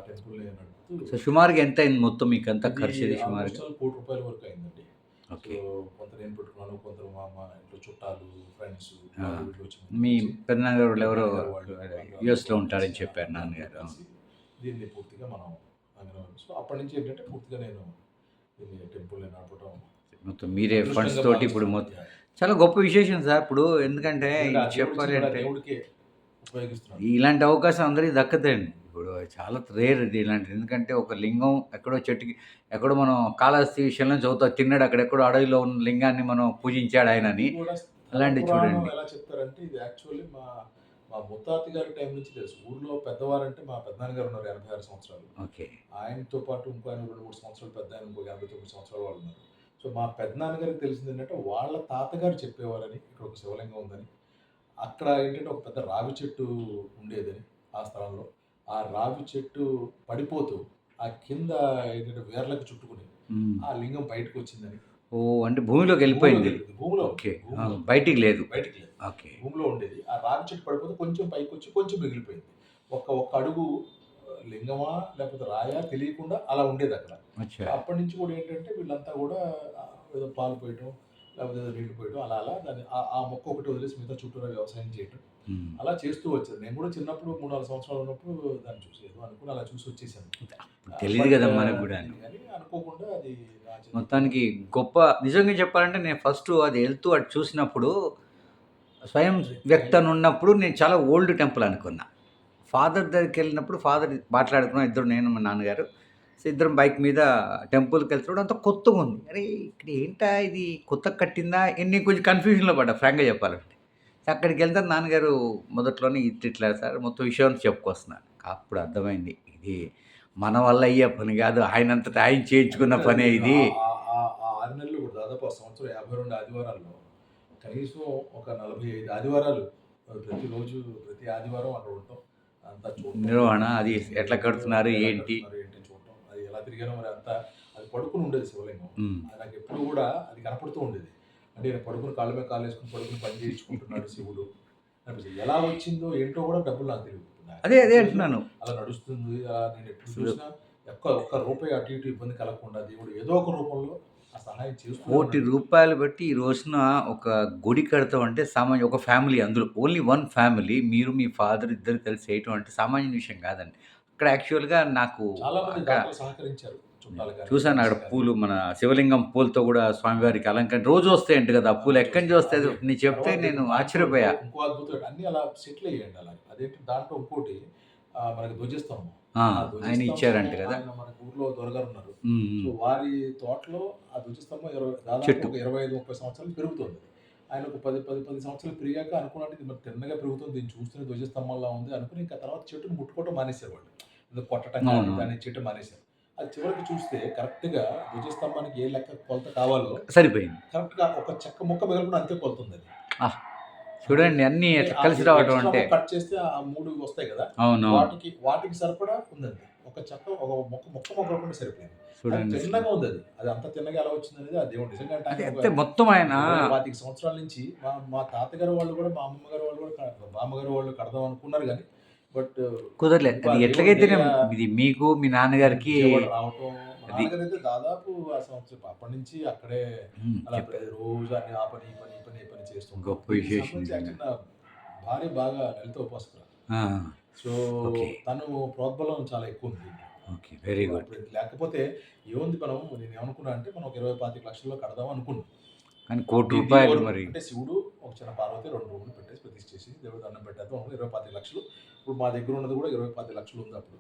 Speaker 2: టెంపుల్ నడుపుతూ.
Speaker 1: సో సుమారుగా ఎంత అయింది మొత్తం మీకు అంతా ఖర్చు? సుమారుగా
Speaker 2: ₹1 కోటి వరకు అయిందండి. కొంత నేను పెట్టుకున్నాను, కొందరు మా ఇంట్లో చుట్టాలు, ఫ్రెండ్స్.
Speaker 1: మీ పెద్దనాన్నగారు ఎవరో యూఎస్లో ఉంటారని చెప్పారు నాన్నగారు.
Speaker 2: దీన్ని పూర్తిగా మనం సో అప్పటి నుంచి ఏంటంటే పూర్తిగా నేను దీన్ని టెంపుల్ నడపడం
Speaker 1: మొత్తం మీరే ఫండ్స్ తోటి ఇప్పుడు మొత్తం చాలా గొప్ప విశేషం సార్. ఇప్పుడు ఎందుకంటే చెప్పాలి అంటే ఇలాంటి అవకాశం అందరికీ దక్కదండి. ఇప్పుడు చాలా రేర్ ఇది ఇలాంటిది. ఎందుకంటే ఒక లింగం ఎక్కడో చెట్టుకి ఎక్కడో మనం కాళహస్తి విషయంలో చదువుతా తిన్నాడు, అక్కడెక్కడో అడవిలో ఉన్న లింగాన్ని మనం పూజించాడు ఆయన అని. అలాంటివి చూడండి.
Speaker 2: ఎలా చెప్తారంటే ఇది యాక్చువల్లీ మా ముత్తాత గారి టైం నుంచి తెలుసు. ఊర్లో పెద్దవారంటే మా పెదనాన్నగారు ఉన్నారు 86 సంవత్సరాలు.
Speaker 1: ఓకే.
Speaker 2: ఆయనతో పాటు ఇంకో ఆయన 2, 3 సంవత్సరాలు పెద్దాయన ఇంకో 89 సంవత్సరాల వాళ్ళున్నారు. సో, మా పెదనాన్నగారికి తెలిసిందేంటంటే, వాళ్ళ తాతగారు చెప్పేవారని, ఇక్కడ ఒక శివలింగం ఉందని. అక్కడ ఏంటంటే, ఒక పెద్ద రావి చెట్టు ఉండేదని ఆ స్థలంలో. ఆ రావి చెట్టు పడిపోతూ, ఆ కింద ఏంటంటే వేర్లకు చుట్టుకుని,
Speaker 1: హ్మ్.
Speaker 2: ఆ లింగం బయటకొచ్చిందని.
Speaker 1: ఓహ్! అంటే భూమిలోకెళ్ళిపోయింది.
Speaker 2: భూమిలో
Speaker 1: ఓకే.
Speaker 2: భూమిలో
Speaker 1: బయటికి లేదు.
Speaker 2: బయటికి లేదు.
Speaker 1: ఓకే.
Speaker 2: భూమిలో ఉండేది. ఆ రావి చెట్టు పడిపోతే కొంచెం పైకొచ్చి కొంచెం మిగిలిపోయింది. ఒక్క అడుగు లింగమా లేకపోతే రాయా తెలియకుండా అలా ఉండేదక్కడ.
Speaker 1: అచ్చా!
Speaker 2: అప్పటి నుంచి కూడా ఏంటంటే వీళ్ళంతా కూడా ఏదో పాలు పోయటం, లేకపోతే ఏదో నీళ్లు పోయటం అలా అలా దాన్ని ఆ మొక్క ఒకటి వదిలేసి మిగతా చుట్టూరా వ్యవసాయం చేయటం.
Speaker 1: హ్మ్.
Speaker 2: అలా చేస్తూ వచ్చాను. నేను కూడా చిన్నప్పుడు 3, 4 సంవత్సరాలు ఉన్నప్పుడు దాన్ని చూసి ఏదో అనుకుని అలా చూసి వచ్చేసాను.
Speaker 1: తెలీదు
Speaker 2: బట్
Speaker 1: గదా మనకు గూడాను.
Speaker 2: తెలీదు గానీ అనుకోకుండా అది నా చేతికి
Speaker 1: మొత్తానికి గొప్ప నిజంగా చెప్పాలంటే నేను ఫస్టు అది ఎళ్తూ అటు చూసినప్పుడు స్వయం వ్యక్త అని ఉన్నప్పుడు నేను చాలా ఓల్డ్ టెంపుల్ అనుకున్నా. ఫాదర్ దగ్గరికెళ్ళినప్పుడు ఫాదర్ మాట్లాడుకున్నాం ఇద్దరు నేను మా నాన్నగారు. సో, ఇద్దరం బైక్ మీద టెంపుల్‌కెళ్తున్నప్పుడు అంతా కొత్తగుంది. అరే! ఇక్కడ ఏంటా ఇది కొత్తగా కట్టిందా? నేను కొంచెం కన్‌ఫ్యూజన్‌లో పడ్డా ఫ్రాంక్‌గా చెప్పాలంటే. అక్కడికెళ్తే నాన్నగారు మొదట్లోనే ఇట్లిట్లా సార్ మొత్తం విషయం అంతా చెప్పుకొస్తున్నారు. అప్పుడు అర్థమైంది. ఇది మన వల్ల అయ్యే పని గాదు. ఆయనంతట ఆయన చేయించుకున్న
Speaker 2: అందుకనే
Speaker 1: పనే
Speaker 2: నేను
Speaker 1: ఇది.
Speaker 2: ఆ 6 నెలలు కూడా దాదాపు ఆ సంవత్సరం 52 ఆదివారాల్లో కనీసం ఒక 45 ఆదివారాలు ప్రతిరోజు ప్రతి ఆదివారం అక్కడ ఉండటం. అంతా చూడటం.
Speaker 1: నిర్వహణ అది ఎట్లా కడుతున్నారు?
Speaker 2: ఎలా
Speaker 1: ఏంటి?
Speaker 2: కడుతున్నారు ఏంటి చూడటం. అది ఎలా తిరిగానో మరి అంతా అది పడుకొని ఉండేది శివలింగం.
Speaker 1: హ్మ్.
Speaker 2: అది నాకెప్పుడు కూడా అది కనపడుతూ ఉండేది. అంటే ఈయన పడుకొని కాళ్ళ మీద కాళ్ళేసుకొని పడుకొని పని చేయించుకుంటున్నాడు శివుడు అనిపించేది. ఎలా వచ్చిందో ఏంటో కూడా డబ్బులు నాకు తెలియదు.
Speaker 1: అదే అంటున్నాను.
Speaker 2: అలా నడుస్తుంది. నేను ఎప్పుడు చూసినా ఒక్క రూపాయి అటు ఇటు ఇబ్బంది కలగకుండా దేవుడు ఏదో ఒక రూపంలో ఆ సహాయం చేస్తూనే ఉన్నాడు.
Speaker 1: ₹1,00,00,000 బట్టి ఈ రోజున ఒక గుడి కడతామంటే సామాన్య ఒక ఫ్యామిలీ అందులో ఓన్లీ వన్ ఫ్యామిలీ మీరు, మీ ఫాదర్ ఇద్దరు కలిసి చేయటం అంటే సామాన్య విషయం కాదండి. అక్కడ యాక్చువల్‌గా నాకు
Speaker 2: చాలా మంది
Speaker 1: అక్కడ
Speaker 2: దాంట్లో సహకరించారు. చుట్టాలు గాని,
Speaker 1: చూసాను అక్కడ
Speaker 2: ఫ్రెండ్స్ గాని.
Speaker 1: పూలు మన శివలింగం పూలతో కూడా స్వామివారికి అలంకరణ రోజు వస్తాయంట కదా! ఆ పూలు ఎక్కడి నుంచి వస్తాయో
Speaker 2: అదే.
Speaker 1: నీకు చెప్తే
Speaker 2: తర్వాత
Speaker 1: నేను
Speaker 2: దాంట్లో
Speaker 1: ఆశ్చర్యపోయా.
Speaker 2: ఇంకో అద్భుతం అన్నీ అలా సెటిల్ అయ్యాయండి అలాగే. అదేంటి దాంట్లో ఇంకోటి మనకి ధ్వజస్తంభం.
Speaker 1: ఆ!
Speaker 2: ఆ
Speaker 1: ఆయన
Speaker 2: ధ్వజస్తంభం
Speaker 1: ఇచ్చారంట కదా!
Speaker 2: ఆయన మన ఊర్లో దొరగారు ఉన్నారు.
Speaker 1: హ్మ్.
Speaker 2: సో,
Speaker 1: హ్మ్.
Speaker 2: వారి తోటలో ఆ ధ్వజస్తంభం దాదాపు
Speaker 1: చెట్టు.
Speaker 2: ఒక 25, 30 సంవత్సరాలు పెరుగుతోంది. ఆయన ఒక 10 సంవత్సరాలు పెరిగాక అనుకున్నాడు ఇది మరి తిన్నగా పెరుగుతుంది. దీన్ని చూస్తేనే ధ్వజస్తంభంలా ఉంది అనుకుని ఇంకా తర్వాత చెట్టుని ముట్టుకోవడం మానేసారు వాళ్ళు. ఏదో కొట్టడం గాని
Speaker 1: అవునవును.
Speaker 2: దాన్ని చేయటం మానేసారు. అది చివరికి చూస్తే కరెక్ట్‌గా ధ్వజస్తంభానికి ఏ లెక్క కొలత కావాలో
Speaker 1: సరిపోయింది.
Speaker 2: కరెక్ట్‌గా ఒక చెక్క ముక్క మిగలకుండా అంతే కొలుతుందది.
Speaker 1: ఆహ్! చూడండి అన్నీ
Speaker 2: అంటే
Speaker 1: ఎట్లా
Speaker 2: ఆ
Speaker 1: కలిసి రావటం
Speaker 2: ఎక్స్‌ట్రా
Speaker 1: అంటే.
Speaker 2: ముక్క కట్ చేస్తే ఆ 3 వస్తాయి గదా!
Speaker 1: అవునవును.
Speaker 2: వాటికి సరిపడా ఉందండి. ఒక చెక్క ఒక ముక్క మిగలకుండా సరిపోయింది. అది
Speaker 1: చూడండి అసలు.
Speaker 2: తిన్నగా ఉందది. అది అంత తిన్నగా ఎలా వచ్చిందనేది ఆ దేవుడు నిజంగా అంటే
Speaker 1: అదే
Speaker 2: ఆయన ఒక
Speaker 1: అంతే మొత్తం ఆయన
Speaker 2: 20, 25 సంవత్సరాల నుంచి మా తాతగారు వాళ్ళు గూడా, మా అమ్మమ్మ గారు వాళ్ళు గూడా, బామ్మగారు వాళ్ళు కడదాం అనుకున్నారు గానీ, బట్
Speaker 1: కుదరలేదు.
Speaker 2: ఎందుకో ఆ
Speaker 1: అది
Speaker 2: దేవుడి
Speaker 1: ఎట్లాగైతేనే
Speaker 2: దయ
Speaker 1: ఇది మీకు, మీ నాన్నగారికి
Speaker 2: విజయవాడ రావటం. మా
Speaker 1: అది.
Speaker 2: నాన్నగారైతే దాదాపు ఆ సంవత్సరం అప్పటి నుంచి అక్కడే అలా
Speaker 1: చెప్పారు.
Speaker 2: రోజు అన్ని ఆ పని, ఈ పని, ఈ పని, ఈ పని చేస్తూ ఉంటాం.
Speaker 1: గొప్ప
Speaker 2: దీనికి
Speaker 1: విశేషం
Speaker 2: సంబంధించి
Speaker 1: నిజంగా.
Speaker 2: యాక్చువల్లీ నా భార్య బాగా లలిత ఉపాసకురాలు.
Speaker 1: ఆ!
Speaker 2: So,
Speaker 1: okay.
Speaker 2: తను ప్రోద్బలం చాలా ఎక్కువుంది దీంట్లో.
Speaker 1: ఓకే.
Speaker 2: So,
Speaker 1: very good.
Speaker 2: అప్పుడు లేకపోతే ఏముంది నేనేమనుకున్నా అంటే మనం ఒక 20, 25 లక్షల్లో కడదాం అనుకున్నాం.
Speaker 1: కానీ
Speaker 2: దీని
Speaker 1: ₹1,00,00,000
Speaker 2: వరకు
Speaker 1: మరి.
Speaker 2: అంటే శివుడు, ఒక చిన్న పార్వతి 2 రూములు పెట్టేసి ప్రతిష్ఠ చేసి దేవుడికి దండం పెట్టేద్దాం 20, 25 లక్షలు. ఇప్పుడు మా దగ్గర ఉన్నది కూడా 20, 25 లక్షలు ఉంది అప్పుడు.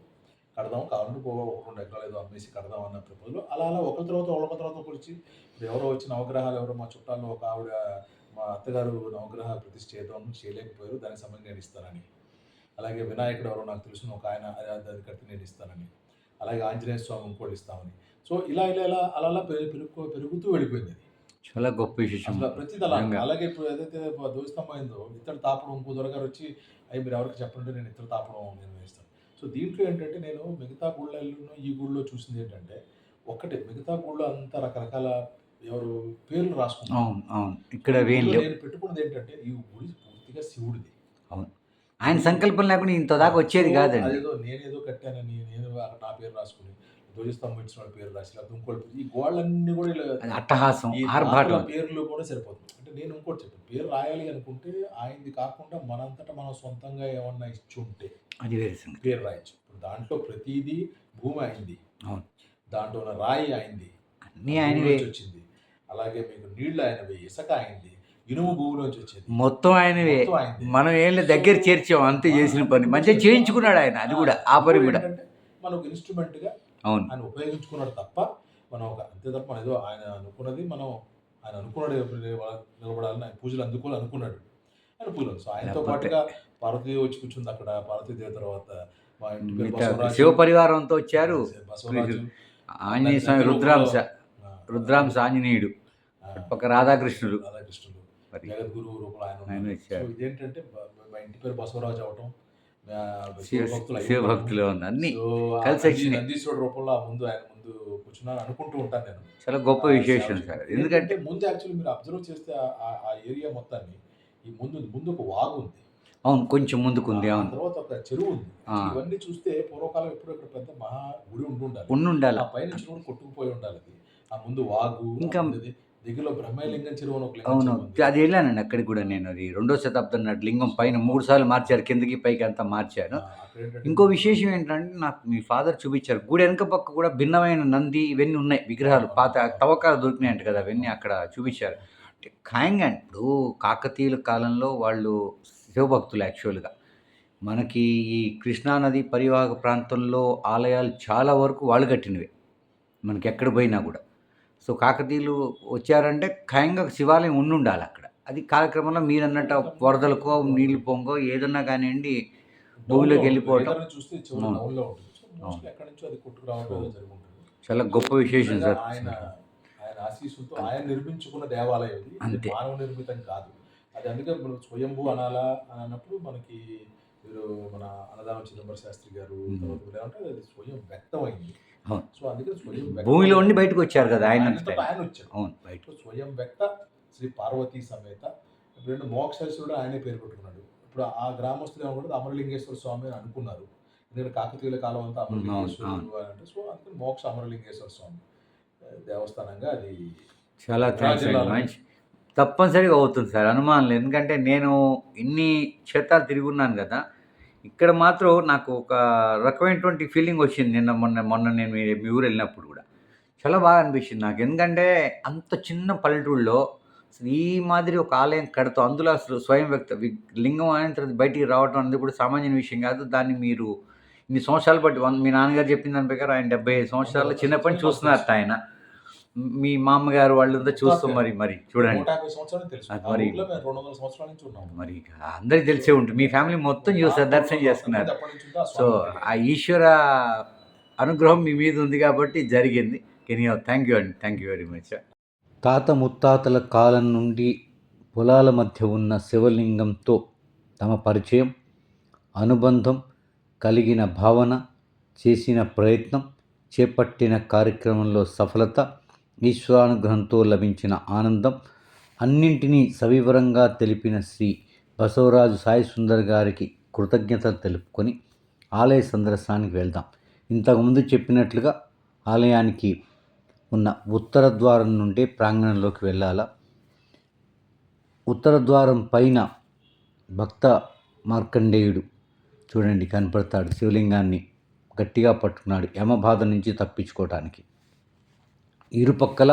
Speaker 2: కడదాం కావాలంటే ఒక 2 ఎకరాలు ఏదో అమ్మేసి కడదాం అన్న ప్రపోజల్. అలా అలా ఒకరి తర్వాత ఒకళ్ళొచ్చి ఇప్పుడు ఎవరో వచ్చి నవగ్రహాలు ఎవరో మా చుట్టాల్లో ఒక ఆవిడ మా అత్తగారు నవగ్రహాలు ప్రతిష్ఠ చేద్దాం చేయలేకపోయారు. దానికి సంబంధించి నేను ఇస్తానని. అలాగే వినాయకుడు ఎవరో నాకు తెలిసిన ఒక ఆయన అది కడితే నేను ఇస్తానని. అలాగే ఆంజనేయ స్వామి ఇంకోళ్ళు ఇస్తామని. సో, ఇలా అలా అలా పెరుగుతూ వెళ్ళిపోయింది.
Speaker 1: చాలా గొప్ప విశేషం.
Speaker 2: అసల ప్రతిది అలా.
Speaker 1: నిజంగా.
Speaker 2: అలాగే ఇప్పుడు ఏదైతే ధ్వజస్తంభం అయిందో, ఇత్తడి తాపడం ఇంకో దొరగారొచ్చి, "అయ్య మీరెవరికి చెప్పండి నేను ఇత్తడి తాపడం నేను వేస్తాను." సో, దీంట్లో ఏంటంటే నేను మిగతా గుళ్ళల్లోనూ, ఈ గుడిలో చూసిందేంటంటే, ఒక్కటే మిగతా గుళ్ళో అంతా రకరకాల ఎవరు పేర్లు రాసుకుంటారు.
Speaker 1: అవును. అవును. ఇక్కడ
Speaker 2: ఈ
Speaker 1: అవేం
Speaker 2: గుడిలో
Speaker 1: లేవు.
Speaker 2: నేను పెట్టుకున్నదేంటంటే, ఈ గుడి పూర్తిగా శివుడిది.
Speaker 1: అవును. ఆయన సంకల్పం లేకుండా ఇంత దాకా వచ్చేది
Speaker 2: సో,
Speaker 1: కాదండి.
Speaker 2: అదేదో నేనేదో కట్టానని, నేను నా పేరు రాసుకొని, ధ్వజస్తంభం ఇచ్చిన వాడి పేరు రాసి, లేకపోతే ఇంకోళ్ళ పేరు ఈ గోడలన్నీ కూడా ఇలా
Speaker 1: అది అట్టహాసం,
Speaker 2: ఈ
Speaker 1: ఆర్భాటం
Speaker 2: తాతల
Speaker 1: అది.
Speaker 2: పేర్లు కూడా సరిపోతుంది. అంటే నేను ఇంకోటి చెప్పాను. పేరు రాయాలి అనుకుంటే ఆయనది కాకుండా మనంతట మనం సొంతంగా ఏమన్నా ఇచ్చుంటే
Speaker 1: అది వేరే సంగతి.
Speaker 2: పేరు రాయొచ్చు. ఇప్పుడు దాంట్లో ప్రతీదీ భూమి ఆయనది.
Speaker 1: అవును.
Speaker 2: దాంట్లో ఉన్న రాయి ఆయనది.
Speaker 1: అన్నీ
Speaker 2: ఆ భూమి
Speaker 1: ఆయనవే.
Speaker 2: నుంచి వచ్చింది. అలాగే మీకు నీళ్లు ఆయనవి, ఇసక ఆయనది, ఇనుము భూమిలోంచి వచ్చేది.
Speaker 1: మొత్తం ఆయనవే.
Speaker 2: మొత్తం ఆయనదే.
Speaker 1: మనం ఏం లేదు దగ్గర చేర్చాం అంతే చేసిన పని. మంచిగా చేయించుకున్నాడు ఆయన అది కూడా. ఆ పని కూడా.
Speaker 2: ఏంటంటే మనం ఒక ఇన్‌స్ట్రుమెంట్‌గా
Speaker 1: అవును.
Speaker 2: ఆయన ఉపయోగించుకున్నాడు తప్ప, మనం అంతే తప్ప మనం ఏదో ఆయన అనుకున్నది ఆయన అనుకున్నాడు నిలబడాలని ఆయన పూజలు అందుకోవాలని అనుకున్నాడు. అనుకూలం. సో ఆయనతో
Speaker 1: లేకపోతే
Speaker 2: పాటుగా పార్వతీదేవి వచ్చి కూర్చుంది అక్కడ. పార్వతీదేవి తర్వాత మా ఇంటి పేరు
Speaker 1: మిగతా
Speaker 2: బసవరాజు.
Speaker 1: శివ పరివారంతో వచ్చారు.
Speaker 2: బసవరాజు.
Speaker 1: ఆంజనేయ స్వామి
Speaker 2: నంది
Speaker 1: రుద్రాంశ
Speaker 2: రూపంలో
Speaker 1: ఆంజనేయుడు,
Speaker 2: ఆ!
Speaker 1: పక్క రాధాకృష్ణుడు
Speaker 2: రాధాకృష్ణుడు.
Speaker 1: మరి
Speaker 2: జగద్గురువు రూపంలో ఆయన
Speaker 1: ఆయన
Speaker 2: ఉన్నారు. సో
Speaker 1: వచ్చారు.
Speaker 2: ఇదేంటంటే మా ఇంటి పేరు బసవరాజు అవ్వటం, శివభక్తులు అయి ఉండటం.
Speaker 1: శివభక్తులు ఉంది అన్ని
Speaker 2: సో
Speaker 1: కలిసి వచ్చినాయి.
Speaker 2: నందీశ్వరుడు రూపంలో ఆయన ముందు కూర్చున్నాను అనుకుంటూ ఉంటాను నేను.
Speaker 1: చాలా గొప్ప
Speaker 2: సేవ
Speaker 1: విశేషం
Speaker 2: చేయడం.
Speaker 1: సార్.
Speaker 2: ఎందుకంటే
Speaker 1: ఎందుకంటే
Speaker 2: ముందు యాక్చువల్లీ మీరు అబ్జర్వ్ చేస్తే ఆ ఏరియా మొత్తాన్ని ఈ ముందు ఒక వాగు ఉంది.
Speaker 1: అవును, కొంచెం ముందుకుంది.
Speaker 2: ఆ
Speaker 1: అవును,
Speaker 2: తర్వాత ఒక చెరువు ఉంది.
Speaker 1: ఆ.
Speaker 2: ఇవన్నీ చూస్తే పూర్వకాలం ఎప్పుడో ఇక్కడ పెద్ద మహా గుడి ఉండాలి.
Speaker 1: ఉండాలి.
Speaker 2: ఆ పైనుంచి కూడా కొట్టుకుపోయి ఉండాలి అది. ఆ ముందు వాగు,
Speaker 1: ఇంకా
Speaker 2: దగ్గరలో బ్రహ్మలింగం చెరువు అని ఒక లింగం
Speaker 1: అవును,
Speaker 2: చెరువు ఉంది.
Speaker 1: అది వెళ్ళానండి అక్కడికి కూడా నేను. అది 2వ శతాబ్దం నాటి లింగం పైన 3 సార్లు మార్చారు, కిందకి పైకి అంతా మార్చారు.
Speaker 2: అక్కడేంటంటే
Speaker 1: ఇంకో విశేషం ఏంటంటే నాకు మీ ఫాదర్ చూపించారు, గుడి వెనక పక్క కూడా భిన్నమైన నంది ఇవన్నీ ఉన్నాయి, విగ్రహాలు పాత తవ్వకాలు దొరికినాయంట కదా, అవన్నీ అక్కడ చూపించారు. అంటే ఖాయంగా ఇప్పుడు కాకతీయుల కాలంలో వాళ్ళు శివభక్తులు యాక్చువల్గా. మనకి ఈ కృష్ణానది పరివాహక ప్రాంతంలో ఆలయాలు చాలా వరకు వాళ్ళు కట్టినవే, మనకి ఎక్కడ పోయినా కూడా. సో కాకతీయులు వచ్చారంటే ఖాయంగా శివాలయం ఉండాలి అక్కడ. అది కాలక్రమంలో మీరు అన్నట్టు వరదలకో నీళ్లు పొంగో ఏదన్నా కానివ్వండి భూమిలోకి వెళ్ళిపోవటం
Speaker 2: చూస్తే చివరి
Speaker 1: అవును.
Speaker 2: డౌన్లో ఉంటుంది. సో మోస్ట్లీ ఎక్కడి నుంచో అది కొట్టుకురావడం జరిగి ఉంటుంది.
Speaker 1: చాలా గొప్ప విశేషం సార్.
Speaker 2: ఆయన ఆశీస్సులతో ఆయన నిర్మించుకున్న దేవాలయం ఇది. ఇది
Speaker 1: అంతే.
Speaker 2: మానవ నిర్మితం కాదు. అది అందుకే మనం స్వయంభూ అనాలా అని అన్నప్పుడు మనకి మీరు మన అన్నదానం చిదంబర శాస్త్రి గారు తర్వాత వీళ్ళేమంటే అది స్వయం వ్యక్తమైంది.
Speaker 1: అవును.
Speaker 2: సో అందుకే స్వయం
Speaker 1: భూమిలో ఉండి బయటకు వచ్చారు కదా ఆయన.
Speaker 2: ఆయన వచ్చాడు.
Speaker 1: అవును, బయట
Speaker 2: సో స్వయం వ్యక్త శ్రీ పార్వతీ సమేత ఇప్పుడు మోక్షేశ్వరుడు ఆయనే పేరు పెట్టుకున్నాడు. ఇప్పుడు ఆ గ్రామస్తులు ఏమనుకుంటే అమరలింగేశ్వర స్వామి అని అనుకున్నారు. ఎందుకంటే కాకతీయుల కాలం అంతా అమరలింగేశ్వరుడు అని అంటే సో అందుకని మోక్ష అమరలింగేశ్వర స్వామి దేవస్థానంగా అది
Speaker 1: చాలా థ్యాంక్స్ అండి. మంచి తప్పనిసరిగా అవుతుంది సార్, అనుమానం లేదు. ఎందుకంటే నేను ఇన్ని క్షేత్రాలు తిరిగి ఉన్నాను కదా, ఇక్కడ మాత్రం నాకు ఒక రకమైనటువంటి ఫీలింగ్ వచ్చింది. మొన్న నేను మీ ఊరు వెళ్ళినప్పుడు కూడా చాలా బాగా అనిపించింది నాకు. ఎందుకంటే అంత చిన్న పల్లెటూళ్ళలో అసలు ఈ మాదిరి ఒక ఆలయం కడతాం, అందులో అసలు స్వయం వ్యక్త లింగం అయిన తర్వాత బయటికి రావడం అనేది కూడా సామాన్య విషయం కాదు. దాన్ని మీరు ఇన్ని సంవత్సరాలు బట్టి మీ నాన్నగారు చెప్పిన దాని ప్రకారం ఆయన 75 సంవత్సరాలు చిన్నప్పటి నుంచి చూస్తున్నారు ఆయన. మీ మామగారు వాళ్ళంతా చూస్తాం. మరి చూడండి,
Speaker 2: 150 సంవత్సరాలు తెలుసు.
Speaker 1: అది
Speaker 2: ఆ
Speaker 1: మరి
Speaker 2: ఊర్లో మేము 200 సంవత్సరాల నుంచి ఉన్నాం.
Speaker 1: మరి ఇక అందరికి తెలిసే ఉంటుంది. మీ ఫ్యామిలీ మొత్తం చూస్తారు, దర్శనం చేసుకున్నారు.
Speaker 2: అప్పటి నుంచి ఉంటే ఆ
Speaker 1: సో
Speaker 2: స్వామి
Speaker 1: ఆ ఈశ్వర అనుగ్రహం మీ మీద ఉంది కాబట్టి జరిగింది. థ్యాంక్ యూ అండి, థ్యాంక్ యూ వెరీ మచ్. తాత ముత్తాతల కాలం నుండి పొలాల మధ్య ఉన్న శివలింగంతో తమ పరిచయం, అనుబంధం కలిగిన భావన, చేసిన ప్రయత్నం, చేపట్టిన కార్యక్రమంలో సఫలత, ఈశ్వరానుగ్రహంతో లభించిన ఆనందం అన్నింటినీ సవివరంగా తెలిపిన శ్రీ బసవరాజు సాయి సుందర్ గారికి కృతజ్ఞతలు తెలుపుకొని ఆలయ సందర్శనానికి వెళ్దాం. ఇంతకుముందు చెప్పినట్లుగా ఆలయానికి ఉన్న ఉత్తర ద్వారం నుండి ప్రాంగణంలోకి వెళ్ళాలా. ఉత్తర ద్వారం పైన భక్త మార్కండేయుడు చూడండి కనపడతాడు, శివలింగాన్ని గట్టిగా పట్టుకున్నాడు యమబాధ నుంచి తప్పించుకోవటానికి. ఇరుపక్కల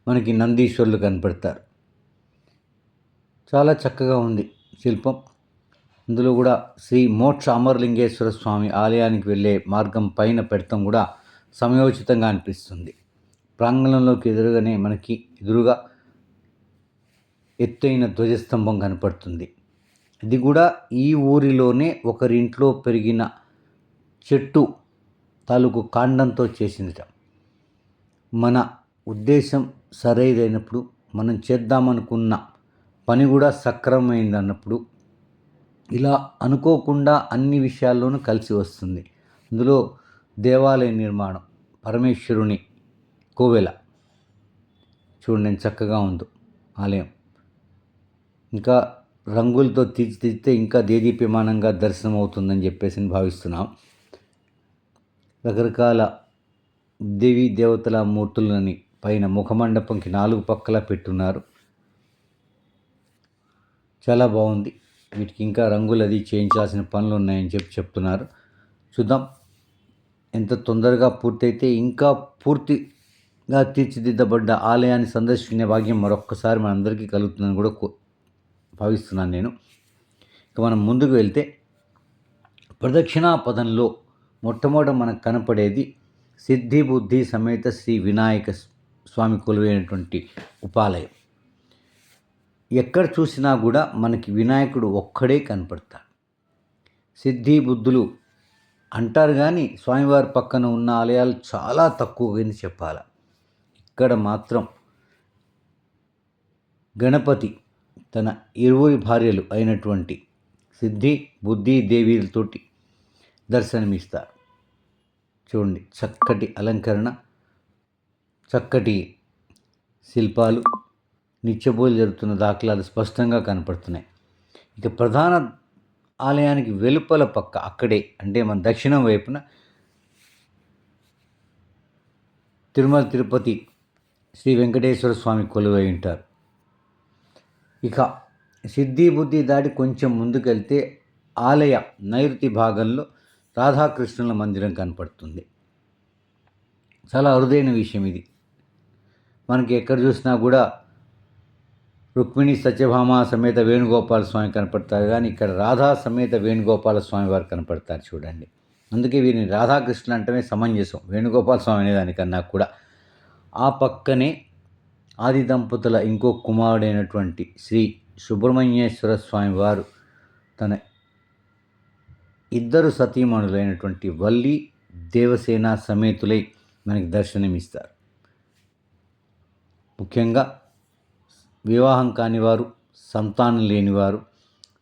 Speaker 1: మనకి నందీశ్వరులు కనపడతారు. చాలా చక్కగా ఉంది శిల్పం. ఇందులో కూడా శ్రీ మోక్ష అమరలింగేశ్వర స్వామి ఆలయానికి వెళ్ళే మార్గం పైన పెడతాం కూడా సమయోచితంగా అనిపిస్తుంది. ప్రాంగణంలోకి ఎదురుగా ఎత్తైన ధ్వజస్తంభం కనపడుతుంది. ఇది కూడా ఈ ఊరిలోనే ఒకరింట్లో పెరిగిన చెట్టు తాలూకు కాండంతో చేసిందిట. మన ఉద్దేశం సరైనప్పుడు మనం చేద్దామనుకున్న పని కూడా సక్రమమైంది అన్నప్పుడు ఇలా అనుకోకుండా అన్ని విషయాల్లోనూ కలిసి వస్తుంది. అందులో దేవాలయ నిర్మాణం, పరమేశ్వరుని కోవెల చూడండి ఎంత చక్కగా ఉందో ఆలయం. ఇంకా రంగులతో తీర్చిదిద్దితే ఇంకా దేదీప్యమానంగా దర్శనం అవుతుందని చెప్పేసి భావిస్తున్నాం. రకరకాల దేవీ దేవతల మూర్తులని పైన ముఖమండపంకి 4 పక్కల పెట్టున్నారు. చాలా బాగుంది. వీటికి ఇంకా రంగులు అది చేయించాల్సిన పనులు ఉన్నాయని చెప్తున్నారు. చూద్దాం ఎంత తొందరగా పూర్తయితే ఇంకా పూర్తిగా తీర్చిదిద్దబడ్డ ఆలయాన్ని సందర్శించే భాగ్యం మరొక్కసారి మనందరికీ కలుగుతుందని కూడా భావిస్తున్నాను నేను. ఇక మనం ముందుకు వెళ్తే ప్రదక్షిణా పదంలో మొట్టమొదట మనకు కనపడేది సిద్ధి బుద్ధి సమేత శ్రీ వినాయక స్వామి కొలువైనటువంటి ఉపాలయం. ఎక్కడ చూసినా కూడా మనకి వినాయకుడు ఒక్కడే కనపడతాడు. సిద్ధి బుద్ధులు అంటారు కానీ స్వామివారి పక్కన ఉన్న ఆలయాలు చాలా తక్కువని చెప్పాలి. ఇక్కడ మాత్రం గణపతి తన ఇరువురి భార్యలు అయినటువంటి సిద్ధి బుద్ధి దేవీలతోటి దర్శనమిస్తారు. చూడండి, చక్కటి అలంకరణ, చక్కటి శిల్పాలు, నిత్యపూజలు జరుగుతున్న దాఖలాలు స్పష్టంగా కనపడుతున్నాయి. ఇక ప్రధాన ఆలయానికి వెలుపల పక్క అక్కడే అంటే మన దక్షిణం వైపున తిరుమల తిరుపతి శ్రీ వెంకటేశ్వర స్వామి కొలువై ఉంటారు. ఇక సిద్ధి బుద్ధి దాటి కొంచెం ముందుకెళ్తే ఆలయ నైరుతి భాగంలో రాధాకృష్ణుల మందిరం కనపడుతుంది. చాలా అరుదైన విషయం ఇది. మనకి ఎక్కడ చూసినా కూడా రుక్మిణి సత్యభామ సమేత వేణుగోపాల స్వామి కనపడతారు, కానీ ఇక్కడ రాధా సమేత వేణుగోపాల స్వామి వారు కనపడతారు. చూడండి, అందుకే వీరిని రాధాకృష్ణులు అంటమే సమంజసం, వేణుగోపాల స్వామి అనేదానికన్నా కూడా. ఆ పక్కనే ఆది దంపతుల ఇంకో కుమారుడైనటువంటి శ్రీ సుబ్రహ్మణ్యేశ్వర స్వామి వారు తన ఇద్దరు సతీమణులైనటువంటి వల్లి దేవసేన సమేతులై మనకి దర్శనమిస్తారు. ముఖ్యంగా వివాహం కానివారు, సంతానం లేనివారు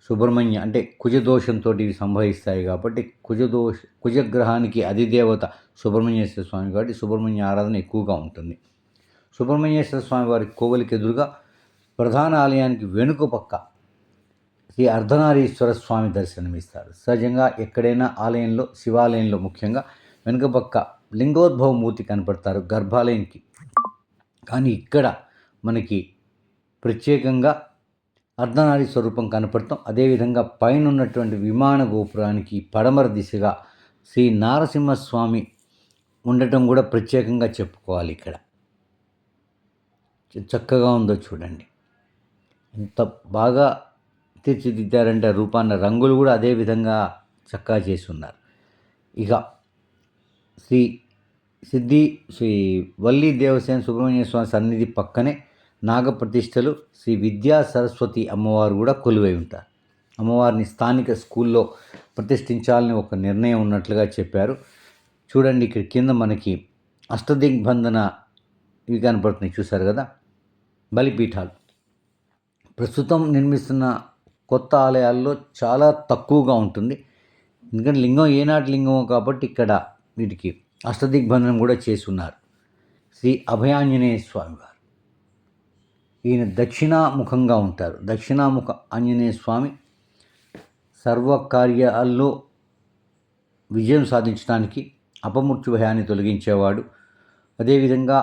Speaker 1: సుబ్రహ్మణ్య అంటే కుజదోషంతో ఇవి సంభవిస్తాయి కాబట్టి కుజగ్రహానికి అధిదేవత సుబ్రహ్మణ్యేశ్వర స్వామి కాబట్టి సుబ్రహ్మణ్య ఆరాధన ఎక్కువగా ఉంటుంది. సుబ్రహ్మణ్యేశ్వర స్వామి వారి కోవలికి ఎదురుగా ప్రధాన ఆలయానికి వెనుక పక్క శ్రీ అర్ధనారీశ్వర స్వామి దర్శనమిస్తారు. సహజంగా ఎక్కడైనా ఆలయంలో, శివాలయంలో ముఖ్యంగా వెనుక పక్క లింగోద్భవ మూర్తి కనపడతారు గర్భాలయంకి. కానీ ఇక్కడ మనకి ప్రత్యేకంగా అర్ధనారీ స్వరూపం కనపడతాం. అదేవిధంగా పైన ఉన్నటువంటి విమాన గోపురానికి పడమర దిశగా శ్రీ నారసింహస్వామి ఉండటం కూడా ప్రత్యేకంగా చెప్పుకోవాలి. ఇక్కడ చక్కగా ఉందో చూడండి, ఎంత బాగా తీర్చిదిద్దారంటే రూపాన్న రంగులు కూడా అదే విధంగా చక్కగా చేసి ఉన్నారు. ఇక శ్రీ వల్లి దేవసేన సుబ్రహ్మణ్య స్వామి సన్నిధి పక్కనే నాగప్రతిష్టలు శ్రీ విద్యా సరస్వతి అమ్మవారు కూడా కొలువై ఉంటారు. అమ్మవారిని స్థానిక స్కూల్లో ప్రతిష్ఠించాలని ఒక నిర్ణయం ఉన్నట్లుగా చెప్పారు. చూడండి, ఇక్కడ కింద మనకి అష్టదిగ్బంధన ఇవి కనపడుతున్నాయి, చూసారు కదా, బలిపీఠాలు. ప్రస్తుతం నిర్మిస్తున్న కొత్త ఆలయాల్లో చాలా తక్కువగా ఉంటుంది. ఎందుకంటే లింగం ఏనాటి లింగమో కాబట్టి ఇక్కడ వీటికి అష్టదిగ్బంధనం కూడా చేసి ఉన్నారు. శ్రీ అభయాంజనేయ స్వామి వారు ఈయన దక్షిణాముఖంగా ఉంటారు. దక్షిణాముఖ ఆంజనేయ స్వామి సర్వకార్యాల్లో విజయం సాధించడానికి అపమృత్యు భయాన్ని తొలగించేవాడు. అదేవిధంగా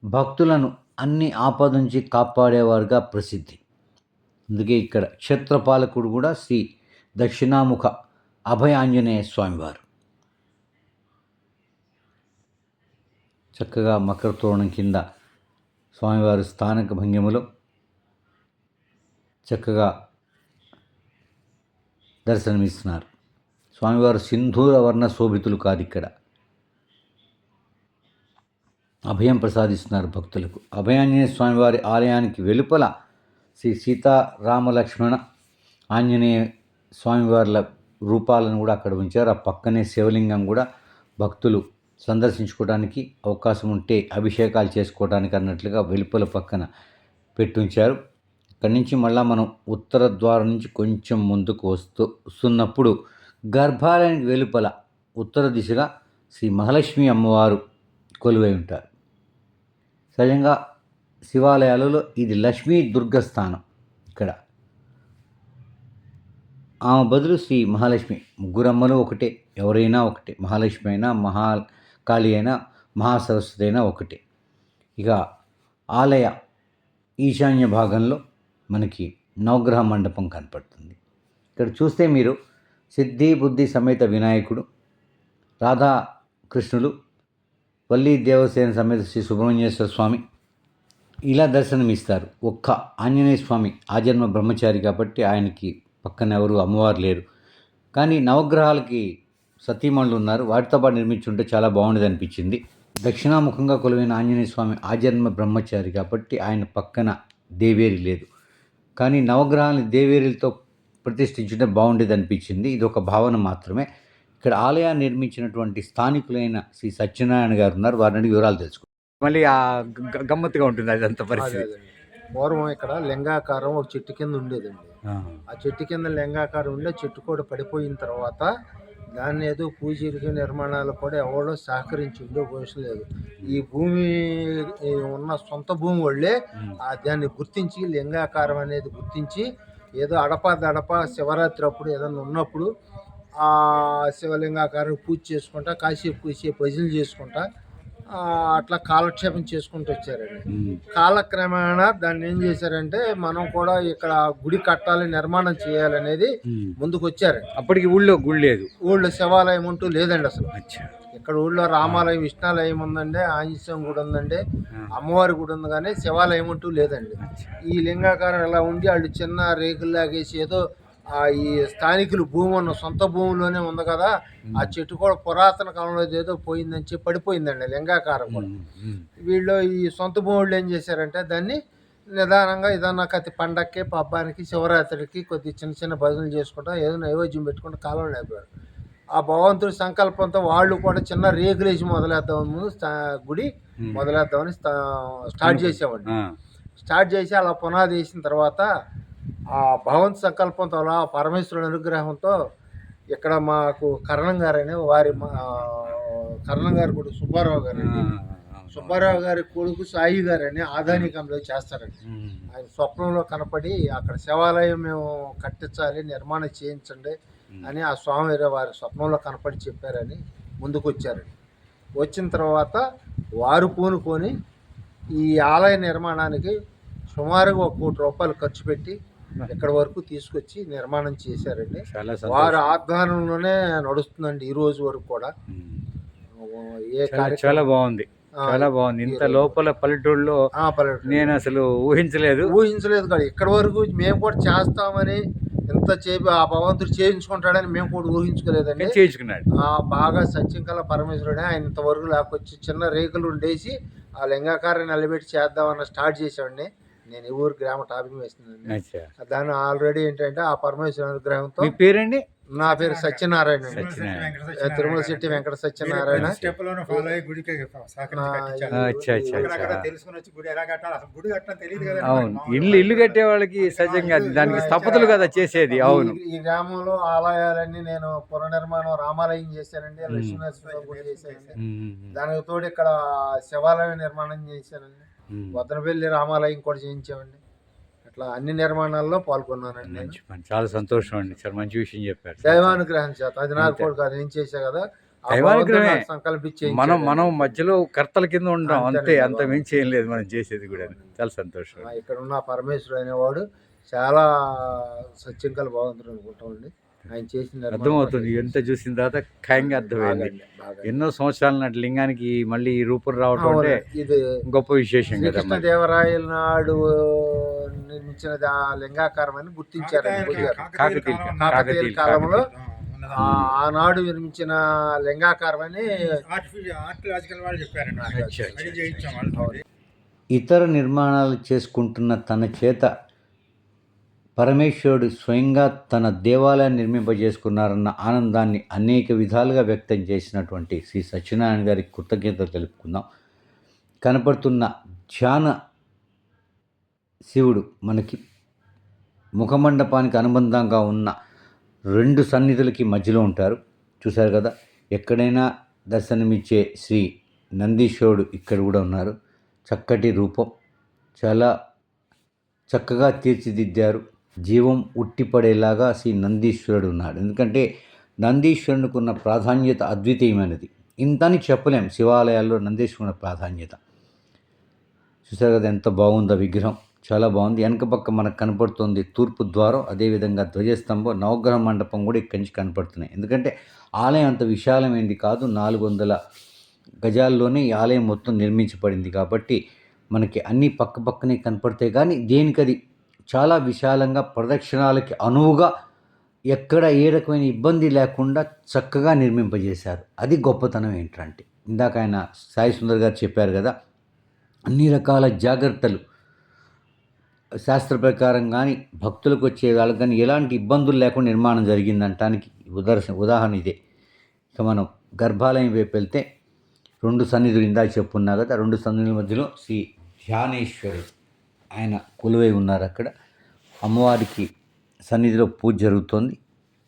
Speaker 1: భక్తులను అన్ని ఆపద నుంచి కాపాడేవారుగా ప్రసిద్ధి. అందుకే ఇక్కడ క్షేత్రపాలకుడు కూడా శ్రీ దక్షిణాముఖ అభయ ఆంజనేయ స్వామివారు. చక్కగా మకర తోరణం కింద స్వామివారు స్థానక భంగిమలో చక్కగా దర్శనమిస్తున్నారు. స్వామివారు సింధూర వర్ణ శోభితులు కాదు, ఇక్కడ అభయం ప్రసాదిస్తున్నారు భక్తులకు. అభయాంజనేయ స్వామివారి ఆలయానికి వెలుపల శ్రీ సీతారామలక్ష్మణ ఆంజనేయ స్వామివార్ల రూపాలను కూడా అక్కడ ఉంచారు. ఆ పక్కనే శివలింగం కూడా భక్తులు సందర్శించుకోవడానికి అవకాశం ఉంటే అభిషేకాలు చేసుకోవడానికి అన్నట్లుగా వెలుపల పక్కన పెట్టుంచారు. అక్కడి నుంచి మళ్ళీ మనం ఉత్తర ద్వారం నుంచి కొంచెం ముందుకు వస్తున్నప్పుడు గర్భాలయానికి వెలుపల ఉత్తర దిశగా శ్రీ మహాలక్ష్మి అమ్మవారు కొలువై ఉంటారు. సహజంగా శివాలయాలలో ఇది లక్ష్మీ దుర్గస్థానం. ఇక్కడ ఆమె బదులు శ్రీ మహాలక్ష్మి, ముగ్గురమ్మలు ఒకటే, ఎవరైనా ఒకటే, మహాలక్ష్మి అయినా మహాకాళి అయినా మహాసరస్వతి అయినా ఒకటే. ఇక ఆలయ ఈశాన్య భాగంలో మనకి నవగ్రహ మండపం కనపడుతుంది. ఇక్కడ చూస్తే మీరు సిద్ధి బుద్ధి సమేత వినాయకుడు, రాధాకృష్ణులు, వల్లి దేవసేన సమేత శ్రీ సుబ్రహ్మణ్యేశ్వర స్వామి ఇలా దర్శనమిస్తారు. ఒక్క ఆంజనేయ స్వామి ఆజన్మ బ్రహ్మచారి కాబట్టి ఆయనకి పక్కన ఎవరు అమ్మవారు లేరు. కానీ నవగ్రహాలకి సతీమణులు ఉన్నారు, వాటితో పాటు నిర్మించుంటే చాలా బాగుండేది అనిపించింది. దక్షిణాముఖంగా కొలువైన ఆంజనేయ స్వామి ఆజన్మ బ్రహ్మచారి కాబట్టి ఆయన పక్కన దేవేరి లేదు. కానీ నవగ్రహాలని దేవేరులతో ప్రతిష్ఠించుంటే బాగుండేది అనిపించింది. ఇది ఒక భావన మాత్రమే. ఇక్కడ ఆలయాన్ని నిర్మించినటువంటి స్థానికులైన శ్రీ సత్యనారాయణ గారు ఉన్నారు. వారిని అడిగి వివరాలు తెలుసుకుందాం. మళ్ళీ ఆ గమ్మత్తుగా ఉంటుంది అదంతా పరిస్థితి.
Speaker 3: అదే. పూర్వం ఇక్కడ లింగాకారం ఒక చెట్టు కింద ఉండేదండి. ఆ చెట్టు కింద లింగాకారం ఉండే చెట్టు కూడా పడిపోయిన తర్వాత దాన్ని ఏదో పూజలకి నిర్మాణాలు కూడా ఎవరో సహకరించి లేదు. ఈ భూమి ఉన్న సొంత భూమి వాళ్ళే దాన్ని గుర్తించి లింగాకారం అనేది గుర్తించి ఏదో అడప శివరాత్రి అప్పుడు ఏదన్నా ఉన్నప్పుడు ఆ శివలింగాకారం పూజ చేసుకుంటా కాసేపు భజనలు చేసుకుంటా అట్లా కాలక్షేపం చేసుకుంటూ వచ్చారండి. కాలక్రమేణా దాన్ని ఏం చేశారంటే మనం కూడా ఇక్కడ గుడి కట్టాలి, నిర్మాణం చేయాలనేది ముందుకు వచ్చారండి.
Speaker 1: అప్పటికి ఊళ్ళో గుడి లేదు,
Speaker 3: ఊళ్ళో శివాలయం అంటూ లేదండి అసలు. ఇక్కడ ఊళ్ళో రామాలయం, విష్ణాలయం ఉందండి, ఆంజనేయ గుడి ఉందండి, అమ్మవారి గుడి ఉంది, కానీ శివాలయం అంటూ లేదండి. ఈ లింగాకారం ఎలా ఉండి వాళ్ళు చిన్న రేకుల్లాగేసి ఏదో ఈ స్థానికులు భూమి ఉన్న సొంత భూమిలోనే ఉంది కదా, ఆ చెట్టు కూడా పురాతన కాలంలో ఏదో పోయిందని చెప్పి పడిపోయిందండి లింగాకారం కూడా. వీళ్ళు ఈ సొంత భూములు ఏం చేశారంటే దాన్ని నిదానంగా ఏదన్నా కతి పండక్కి, పబ్బానికి, శివరాత్రికి కొద్ది చిన్న చిన్న భజనలు చేసుకుంటా ఏదో నైవేద్యం పెట్టుకుంటూ కాలం లేపారు. ఆ భగవంతుడి సంకల్పంతో వాళ్ళు కూడా చిన్న రేకులేసి మొదలేద్దామని ముందు గుడి మొదలేద్దామని స్టార్ట్ చేసేవాడిని. స్టార్ట్ చేసి అలా పునాది వేసిన తర్వాత ఆ భగవంతు సంకల్పంతో అలా పరమేశ్వరుని అనుగ్రహంతో ఇక్కడ మాకు కరణం గారని కరణం గారి కొడుకు సుబ్బారావు గారండి, సుబ్బారావు గారి కొడుకు సాయి గారని ఆదాని కంపెనీలో చేస్తారండి. ఆయన స్వప్నంలో కనపడి అక్కడ శివాలయం మేము కట్టించాలి, నిర్మాణం చేయించండి అని ఆ స్వామి వారి స్వప్నంలో కనపడి చెప్పారని ముందుకు వచ్చారండి. వచ్చిన తర్వాత వారు పూనుకొని ఈ ఆలయ నిర్మాణానికి సుమారుగా 1 కోటి రూపాయలు ఖర్చు పెట్టి ఇక్కడ వరకు తీసుకొచ్చి నిర్మాణం చేశారండి. వారి ఆధ్వర్యంలోనే నడుస్తుందండి ఈ రోజు వరకు కూడా.
Speaker 1: చాలా బాగుంది, చాలా బాగుంది. ఇంత లోపల పల్లెటూరులో నేను అసలు ఊహించలేదు
Speaker 3: కాదు. ఇక్కడ వరకు మేము కూడా చేస్తామని ఇంత ఆ భగవంతుడు చేయించుకుంటాడని మేము కూడా ఊహించుకోలేదండి.
Speaker 1: చేయించుకున్నాడు
Speaker 3: బాగా సత్యంకల పరమేశ్వరుడే. ఆయన ఇంతవరకు లేకొచ్చి చిన్న రేకులు ఉండేసి ఆ లింగాకారం నిలబెట్టి చేద్దామన్న స్టార్ట్ చేసామండి. నేను ఈ ఊరు గ్రామ టాపింగ్ వేస్తున్నాను. దాన్ని ఆల్రెడీ ఏంటంటే ఆ పరమేశ్వర అనుగ్రహంతో.
Speaker 1: మీ పేరండి?
Speaker 3: నా పేరు సత్యనారాయణ, తిరుమల శెట్టి వెంకట సత్యనారాయణ.
Speaker 1: అవును, ఇల్లు కట్టే వాళ్ళకి సహజంగా దానికి స్థపతులు కదా చేసేది. అవును,
Speaker 3: ఈ గ్రామంలో ఆలయాలన్నీ నేను పునర్నిర్మాణం రామాలయం చేశానండి, లక్ష్మీనరసింహ గుడి చేశానండి, దానికి తోడు ఇక్కడ శివాలయం నిర్మాణం చేశానండి, వదనపల్లి రామాలయం కూడా చేయించామండి. అట్లా అన్ని నిర్మాణాల్లో పాల్గొన్నానండి.
Speaker 1: మంచి పని, చాలా సంతోషం అండి, చాలా మంచి విషయం చెప్పారు.
Speaker 3: దైవానుగ్రహం చేత అది నాకు కూడా కాదు, నేను చేశా కదా,
Speaker 1: దైవానుగ్రహమే.
Speaker 3: సంకల్పించి
Speaker 1: మనం మధ్యలో కర్తల కింద ఉంటాం అంతే, అంత మించి ఏం లేదు మనం చేసేది కూడా. చాలా సంతోషం.
Speaker 3: ఇక్కడ ఉన్న పరమేశ్వరుడు అనేవాడు చాలా సత్యంకల భగవంతుడు అనుకుంటామండి. ఆయన చేసిన
Speaker 1: అర్థమవుతుంది, ఎంత చూసిన తర్వాత ఖాయంగా అర్థమైంది. ఎన్నో సంవత్సరాల నాటి లింగానికి మళ్ళీ ఈ రూపం రావడం అంటే
Speaker 3: ఇది
Speaker 1: గొప్ప విశేషం కదా.
Speaker 3: కృష్ణదేవరాయల నాడు నిర్మించిన లింగాకారం అని గుర్తించారు కాకతీయ కాలంలో. ఆనాడు నిర్మించిన లింగాకారం అని
Speaker 1: ఇతర నిర్మాణాలు చేసుకుంటున్న తన చేత పరమేశ్వరుడు స్వయంగా తన దేవాలయాన్ని నిర్మింపజేసుకున్నారన్న ఆనందాన్ని అనేక విధాలుగా వ్యక్తం చేసినటువంటి శ్రీ సత్యనారాయణ గారికి కృతజ్ఞతలు తెలుపుకుందాం. కనపడుతున్న ధ్యాన శివుడు మనకి ముఖమండపానికి అనుబంధంగా ఉన్న 2 సన్నిధులకి మధ్యలో ఉంటారు. చూశారు కదా, ఎక్కడైనా దర్శనమిచ్చే శ్రీ నందీశ్వరుడు ఇక్కడ కూడా ఉన్నారు. చక్కటి రూపం, చాలా చక్కగా తీర్చిదిద్దారు. జీవం ఉట్టిపడేలాగా శ్రీ నందీశ్వరుడు ఉన్నాడు. ఎందుకంటే నందీశ్వరునికి ఉన్న ప్రాధాన్యత అద్వితీయమైనది. ఇంతని చెప్పలేం శివాలయాల్లో నందీశ్వరుని ప్రాధాన్యత. చూసారు కదా ఎంత బాగుందో విగ్రహం, చాలా బాగుంది. వెనక పక్క మనకు కనపడుతుంది తూర్పు ద్వారం, అదేవిధంగా ధ్వజస్తంభం, నవగ్రహ మండపం కూడా ఇక్కడి నుంచి కనపడుతున్నాయి. ఎందుకంటే ఆలయం అంత విశాలమైంది కాదు, 400 గజాల్లోనే ఈ ఆలయం మొత్తం నిర్మించబడింది కాబట్టి మనకి అన్నీ పక్కనే కనపడతాయి. కానీ దేనికది చాలా విశాలంగా ప్రదక్షిణాలకి అనువుగా ఎక్కడ ఏ రకమైన ఇబ్బంది లేకుండా చక్కగా నిర్మింపజేశారు. అది గొప్పతనం ఏంటంటే, ఇందాక ఆయన సాయి సుందర్ గారు చెప్పారు కదా, అన్ని రకాల జాగ్రత్తలు శాస్త్ర ప్రకారం కానీ భక్తులకు వచ్చే వాళ్ళకి కానీ ఎలాంటి ఇబ్బందులు లేకుండా నిర్మాణం జరిగిందంటానికి ఉదాహరణ ఇదే. ఇక మనం గర్భాలయం వైపు వెళ్తే 2 సన్నిధులు ఇందాక చెప్పున్నా కదా, 2 సన్నిధుల మధ్యలో శ్రీ ధ్యానేశ్వరుడు ఆయన కొలువై ఉన్నారు. అక్కడ అమ్మవారికి సన్నిధిలో పూజ జరుగుతోంది.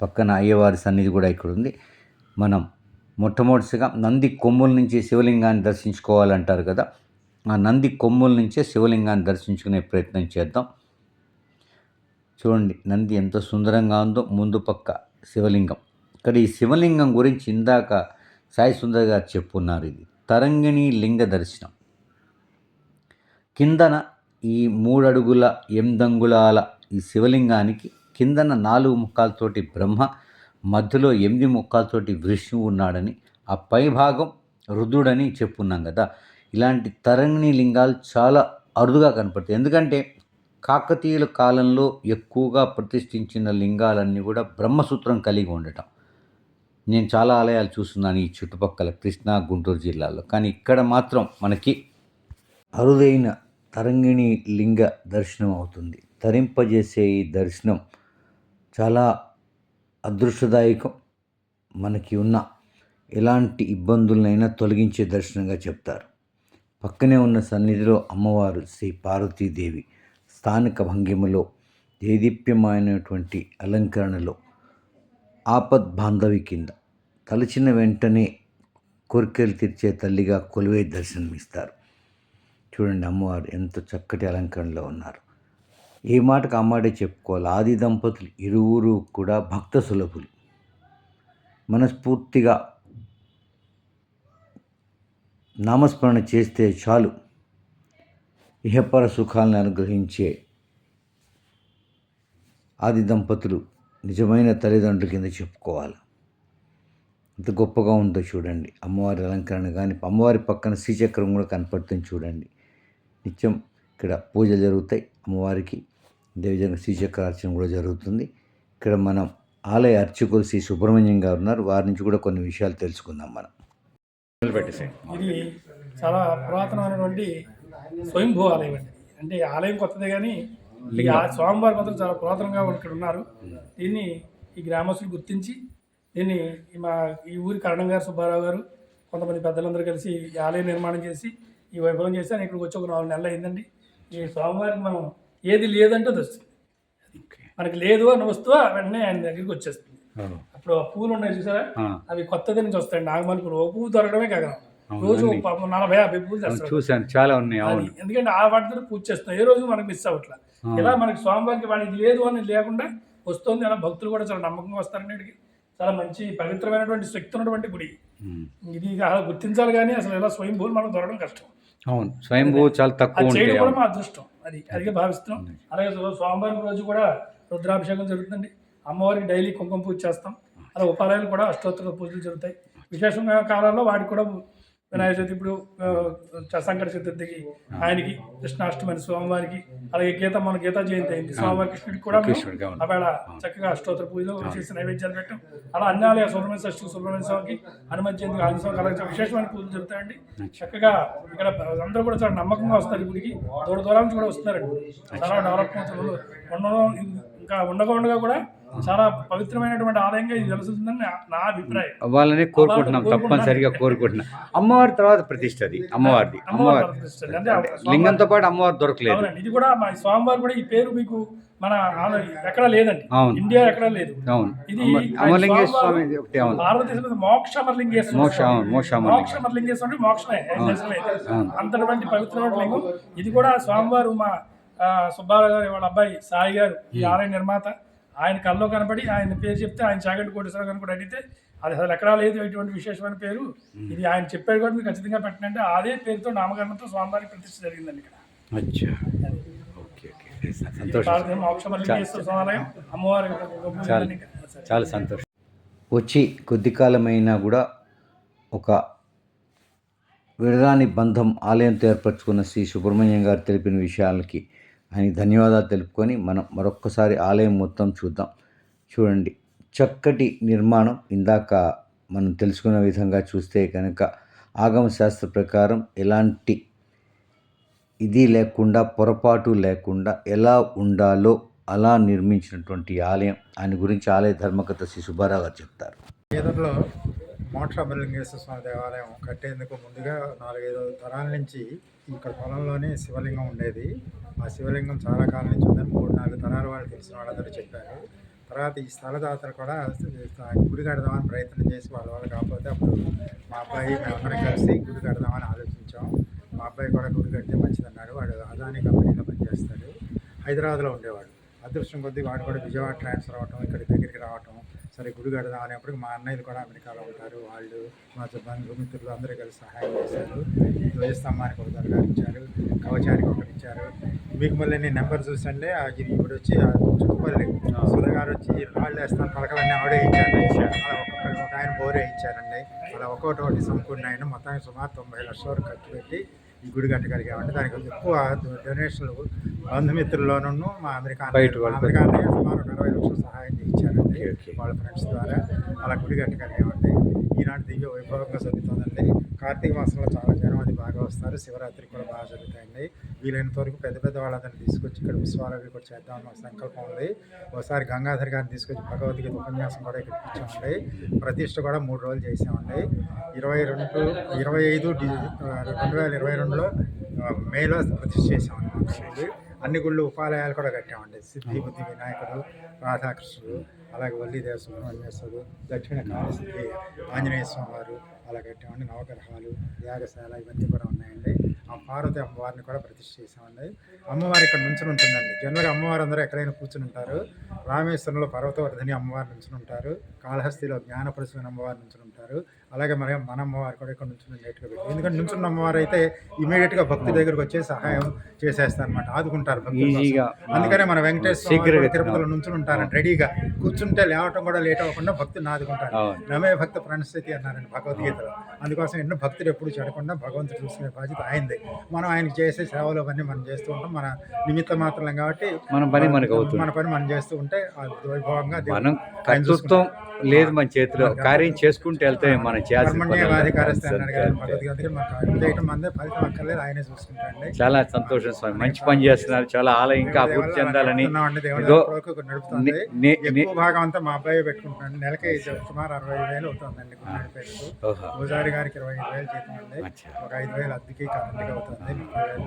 Speaker 1: పక్కన అయ్యవారి సన్నిధి కూడా ఇక్కడ ఉంది. మనం మొట్టమొదటిగా నంది కొమ్ముల నుంచి శివలింగాన్ని దర్శించుకోవాలంటారు కదా, ఆ నంది కొమ్ముల నుంచే శివలింగాన్ని దర్శించుకునే ప్రయత్నం చేద్దాం. చూడండి నంది ఎంత సుందరంగా ఉందో, ముందు పక్క శివలింగం. ఇక్కడ ఈ శివలింగం గురించి ఇందాక సాయి సుందర్ గారు చెప్పున్నారు. ఇది తరంగిణి లింగ దర్శనం. కిందన ఈ 3 అడుగుల 8 అంగుళాల ఈ శివలింగానికి కిందన 4 ముఖాలతోటి బ్రహ్మ, మధ్యలో 8 ముఖాలతోటి విష్ణువు ఉన్నాడని, ఆ పై భాగం రుద్రుడని చెప్పున్నాం కదా. ఇలాంటి తరంగిణి లింగాలు చాలా అరుదుగా కనపడతాయి. ఎందుకంటే కాకతీయుల కాలంలో ఎక్కువగా ప్రతిష్ఠించిన లింగాలన్నీ కూడా బ్రహ్మసూత్రం కలిగి ఉండటం. నేను చాలా ఆలయాలు చూస్తున్నాను ఈ చుట్టుపక్కల కృష్ణా, గుంటూరు జిల్లాలో. కానీ ఇక్కడ మాత్రం మనకి అరుదైన తరంగిణి లింగ దర్శనం అవుతుంది. తరింపజేసే ఈ దర్శనం చాలా అదృష్టదాయకం. మనకి ఉన్న ఎలాంటి ఇబ్బందులనైనా తొలగించే దర్శనంగా చెప్తారు. పక్కనే ఉన్న సన్నిధిలో అమ్మవారు శ్రీ పార్వతీదేవి స్థానిక భంగిమలో దేదీప్యమైనటువంటి అలంకరణలో ఆపద్ బాంధవి కింద తలచిన వెంటనే కోరికలు తీర్చే తల్లిగా కొలువై దర్శనమిస్తారు. చూడండి అమ్మవారు ఎంత చక్కటి అలంకరణలో ఉన్నారు. ఏ మాటకు ఆ మాటే చెప్పుకోవాలి. ఆది దంపతులు ఇరువురు కూడా భక్త సులభులు. మనస్ఫూర్తిగా నామస్మరణ చేస్తే చాలు ఇహపర సుఖాలను అనుగ్రహించే ఆది దంపతులు నిజమైన తల్లిదండ్రుల కింద చెప్పుకోవాలి. ఎంత గొప్పగా ఉందో చూడండి అమ్మవారి అలంకరణ. కానీ అమ్మవారి పక్కన శ్రీచక్రం కూడా కనపడుతుంది చూడండి. నిత్యం ఇక్కడ పూజలు జరుగుతాయి అమ్మవారికి. దేవజన శ్రీచక్రార్చన కూడా జరుగుతుంది. ఇక్కడ మనం ఆలయ అర్చకులు శ్రీ సుబ్రహ్మణ్యం గారు ఉన్నారు. వారి నుంచి కూడా కొన్ని విషయాలు తెలుసుకుందాం మనం.
Speaker 4: ఇది చాలా పురాతనమైనటువంటి స్వయంభూ ఆలయం అండి. అంటే ఈ ఆలయం కొత్తదే కానీ ఈ స్వామివారి మాత్రం చాలా పురాతనంగా ఇక్కడ ఉన్నారు. దీన్ని ఈ గ్రామస్తులు గుర్తించి దీన్ని ఈ ఊరి కరణం గారు, సుబ్బారావు గారు, కొంతమంది పెద్దలందరూ కలిసి ఈ ఆలయం నిర్మాణం చేసి ఈ వైభవం చేసి ఆయన ఇక్కడికి వచ్చి ఒక 4 నెలలు అయిందండి. ఈ స్వామివారికి మనం ఏది లేదంటే అది వస్తుంది. మనకి లేదు అన్న వస్తువు వెంటనే ఆయన దగ్గరికి వచ్చేస్తుంది. అప్పుడు ఆ పూలు ఉన్నాయి చూసారా, అవి కొత్తది నుంచి వస్తాయి. నాగమల్లి పూలు ఒక పువ్వు దొరకడమే కాదు, రోజు 40-50 పూలు
Speaker 1: చూసాను, చాలా ఉన్నాయి.
Speaker 4: ఎందుకంటే ఆ వాటితో పూజ చేస్తున్నాం. ఏ రోజు మనకి మిస్ అవ్వట్లా. ఇలా మనకి స్వామివారికి వాడు ఇది లేదు అని లేకుండా వస్తుంది. అలా భక్తులు కూడా చాలా నమ్మకంగా వస్తారండి. ఇక్కడికి చాలా మంచి పవిత్రమైనటువంటి శక్తి ఉన్నటువంటి గుడి. ఇది గుర్తించాలి కానీ అసలు ఇలా స్వయంభూలు మనకు దొరకడం కష్టం.
Speaker 1: అవును, స్వయంభూ చాలా తక్కువ
Speaker 4: చేయడం కూడా మా అదృష్టం. అదిగా భావిస్తున్నాం. అలాగే స్వామివారి రోజు కూడా రుద్రాభిషేకం జరుగుతుందండి. అమ్మవారికి డైలీ కుంకుమ పూజ చేస్తాం. అలా ఉపాలయాలు కూడా అష్టోత్తర పూజలు జరుగుతాయి. విశేషంగా కాలాల్లో వాటికి కూడా వినాయక చవితి, ఇప్పుడు సంకట చతుర్థికి ఆయనకి, కృష్ణాష్టమి స్వామివారికి, అలాగే మన గీతా జయంతి అయింది స్వామివారి కృష్ణుడికి కూడా అవేళ చక్కగా అష్టోత్తర పూజలు చేసి నైవేద్యాలు పెట్టాం. అలా అన్ని ఆలయ సుబ్రహ్మణ్య షష్ఠి, సుబ్రహ్మణ్య స్వామికి, హనుమత్ జయంతికి, ఆంజనేయ స్వామికి అలాగే విశేషమైన పూజలు జరుగుతాయండి. చక్కగా ఇక్కడ అందరూ కూడా చాలా నమ్మకంగా వస్తారు. గుడికి దూర నుంచి కూడా వస్తున్నారండి. చాలా డెవలప్మెంట్ ఉండడం, ఇంకా ఉండగా కూడా చాలా పవిత్రమైనటువంటి ఆలయంగా ఇది తెలుస్తుందని నా అభిప్రాయం.
Speaker 1: వాళ్ళని కోరుకుంటున్నాం, తప్పనిసరిగా కోరుకుంటున్నాం. అమ్మవారి తర్వాత ప్రతిష్ట అది అమ్మవారిది. అమ్మవారి లింగంతో పాటు అమ్మవారు దొరకలేదు.
Speaker 4: ఇది కూడా మా స్వామివారు కూడా ఈ పేరు మీకు మన ఎక్కడ లేదండి, ఇండియా ఎక్కడ లేదు. ఇది భారతదేశంలో మోక్షమలింగేశ్వరుడు, మోక్షమే అంతటువంటి పవిత్రమైన లింగం. ఇది కూడా స్వామివారు మా సుబ్బారావు గారు వాళ్ళ అబ్బాయి సాయి గారు ఈ ఆలయ నిర్మాత. ఆయన కల్లో కనపడి ఆయన పేరు చెప్తే, ఆయన చాగంటి కోటేశ్వర గారిని కూడా అడిగితే అది అసలు ఎక్కడా లేదు ఇటువంటి విశేషమైన పేరు, ఇది ఆయన చెప్పాడు కూడా మీరు ఖచ్చితంగా పెట్టినంటే అదే పేరుతో నామకరణంతో స్వామివారికి ప్రతిష్ఠ జరిగిందండి ఇక్కడ. మోక్షమలింగేశ్వర ఆలయం అమ్మవారి
Speaker 1: చాలా సంతోషం. వచ్చి కొద్ది కాలమైనా కూడా ఒక విడరాని బంధం ఆలయంతో ఏర్పరచుకున్న శ్రీ సుబ్రహ్మణ్యం గారు తెలిపిన విషయాలకి ఆయనకి ధన్యవాదాలు తెలుపుకొని మనం మరొక్కసారి ఆలయం మొత్తం చూద్దాం. చూడండి చక్కటి నిర్మాణం. ఇందాక మనం తెలుసుకున్న విధంగా చూస్తే కనుక ఆగమ శాస్త్ర ప్రకారం ఎలాంటి ఇది లేకుండా పొరపాటు లేకుండా ఎలా ఉండాలో అలా నిర్మించినటువంటి ఆలయం. ఆయన గురించి ఆలయ ధర్మకర్త శ్రీ సుబ్బారావు గారు చెప్తారు.
Speaker 5: ఈదర్లో మోక్షబలింగేశ్వర స్వామి దేవాలయం కట్టేందుకు ముందుగా 4-5 తరాల నుంచి ఇక్కడ పొలంలోనే శివలింగం ఉండేది. ఆ శివలింగం చాలా కాలం నుంచి ఉందని 3-4 తరాల వాళ్ళు తెలిసిన వాళ్ళందరూ చెప్పారు. తర్వాత ఈ స్థలదాతలు కూడా గుడి కడదామని ప్రయత్నం చేసి వాళ్ళ కాకపోతే అప్పుడు మా అబ్బాయి మేమందరం కలిసి గుడి కడదామని ఆలోచించాం. మా అబ్బాయి కూడా గుడి కడితే మంచిదన్నాడు. వాడు అదాని కంపెనీలో పనిచేస్తాడు, హైదరాబాద్లో ఉండేవాడు. అదృష్టం కొద్దీ వాడు కూడా విజయవాడ ట్రాన్స్ఫర్ అవ్వటం, ఇక్కడ దగ్గరికి రావటం, సరే గుడి కడదాం అనేప్పటికి మా అన్నయ్యలు కూడా అమెరికాలో ఉంటారు. వాళ్ళు మా బంధుమిత్రులు అందరూ కలిసి సహాయం చేశారు. ధ్వజస్తంభానికి ఒక దర్గాలు ఇచ్చారు, కవచానికి ఒకటి ఇచ్చారు. మీకు మళ్ళీ నేను నెంబర్ చూసండి, ఇప్పుడు వచ్చి చుట్టుపల్లి సుధగారు వచ్చి రాళ్ళు వేస్తాను పలకలన్నీ ఆవిడే ఇచ్చారు. అలా ఒక్కొక్కరు ఒక ఆయన బోరే ఇచ్చారండి. అలా ఒక్కొక్కటి సమకూడిన ఆయన మొత్తానికి సుమారు 90 లక్షల వరకు ఖర్చు పెట్టి ఈ గుడి కట్టగలిగామంటే దానికి ఎక్కువ డొనేషన్లు బంధుమిత్రుల్లోనూ మా అమెరికా అన్నయ్య సుమారు 40 లక్షలు సహాయం ఇచ్చారండి వాళ్ళ ఫ్రెండ్స్ ద్వారా. అలా గుడి కట్టగలిగామండి. ఈనాటి దివ్య వైభవంగా జరుగుతుందండి. కార్తీక మాసంలో చాలా జనం అది బాగా వస్తారు. శివరాత్రి కూడా బాగా జరుగుతాయండి. వీలైనంత వరకు పెద్ద పెద్ద వాళ్ళందరినీ తీసుకొచ్చి ఇక్కడ ఉత్సవాలు అవి కూడా చేద్దామని మాకు సంకల్పం ఉంది. ఒకసారి గంగాధర్ గారిని తీసుకొచ్చి భగవద్గీత ఉపన్యాసం కూడా ఇక్కడ ఇచ్చామండి. ప్రతిష్ఠ కూడా 3 రోజులు చేసామండి. 2022లో మేలో ప్రతిష్ఠ చేసామండి. అన్ని గుళ్ళు ఉపాలయాలు కూడా కట్టామండి. సిద్ధి బుద్ధి వినాయకుడు, రాధాకృష్ణుడు, అలాగే వల్లీదేవ సుబ్రహ్మణ్యేశ్వరుడు, దక్షిణ కాళసిద్ధి ఆంజనేయ స్వామి వారు అలా కట్టామండి. నవగ్రహాలు, యాగశాల ఇవన్నీ కూడా ఉన్నాయండి. ఆ పార్వతి అమ్మవారిని కూడా ప్రతిష్ఠ చేసామండి. అమ్మవారి ఇక్కడ నుంచుని ఉంటుందండి. జనరల్గా అమ్మవారు అందరూ ఎక్కడైనా కూర్చుని ఉంటారు. రామేశ్వరంలో పర్వతవర్ధని అమ్మవారు నుంచుని ఉంటారు. కాళహస్తిలో జ్ఞానపరచుని అమ్మవారు నుంచుని ఉంటారు. అలాగే మన అమ్మవారు కూడా ఇక్కడ నుంచుని నేట్టుగా పెట్టి, ఎందుకంటే నుంచున్న అమ్మవారు అయితే ఇమీడియట్గా భక్తి దగ్గరకు వచ్చి సహాయం చేసేస్తారు అనమాట, ఆదుకుంటారు భక్తులు. అందుకనే మన వెంకటేశ్వర తిరుపతిలో నుంచుని ఉంటారండి రెడీగా. కూర్చుంటే లేవటం కూడా లేట్ అవ్వకుండా భక్తుని ఆదుకుంటారు. నమే భక్త ప్రణస్థితి అన్నారండి భగవద్గీతలో. అందుకోసం ఎన్నో భక్తులు ఎప్పుడు చెడకుండా భగవంతుడు చూసుకునే బాధ్యత ఆయనదే. మనం ఆయనకి చేసే సేవలు అవన్నీ మనం చేస్తూ ఉంటాం. మన నిమిత్త మాత్రం కాబట్టి మన పని మనం చేస్తూ ఉంటే వైభవంగా
Speaker 1: మనం కర్తృత్వం లేదు మన చేతిలో, కార్యం చేసుకుంటూ వెళ్తే మనం చాలా సంతోషం స్వామి. మంచి పని చేస్తున్నారు. చాలా ఆలయం ఇంకా అభివృద్ధి చెందాలని.
Speaker 5: భాగం అంతా మా అబ్బాయి పెట్టుకుంటున్నాను. నెలకి సుమారు 65,000 అవుతుందండి. పూజారి గారికి 25,000 జీతం అండి. ఒక 5,000 అద్దెకి కరెంట్కి అవుతుంది. 30,000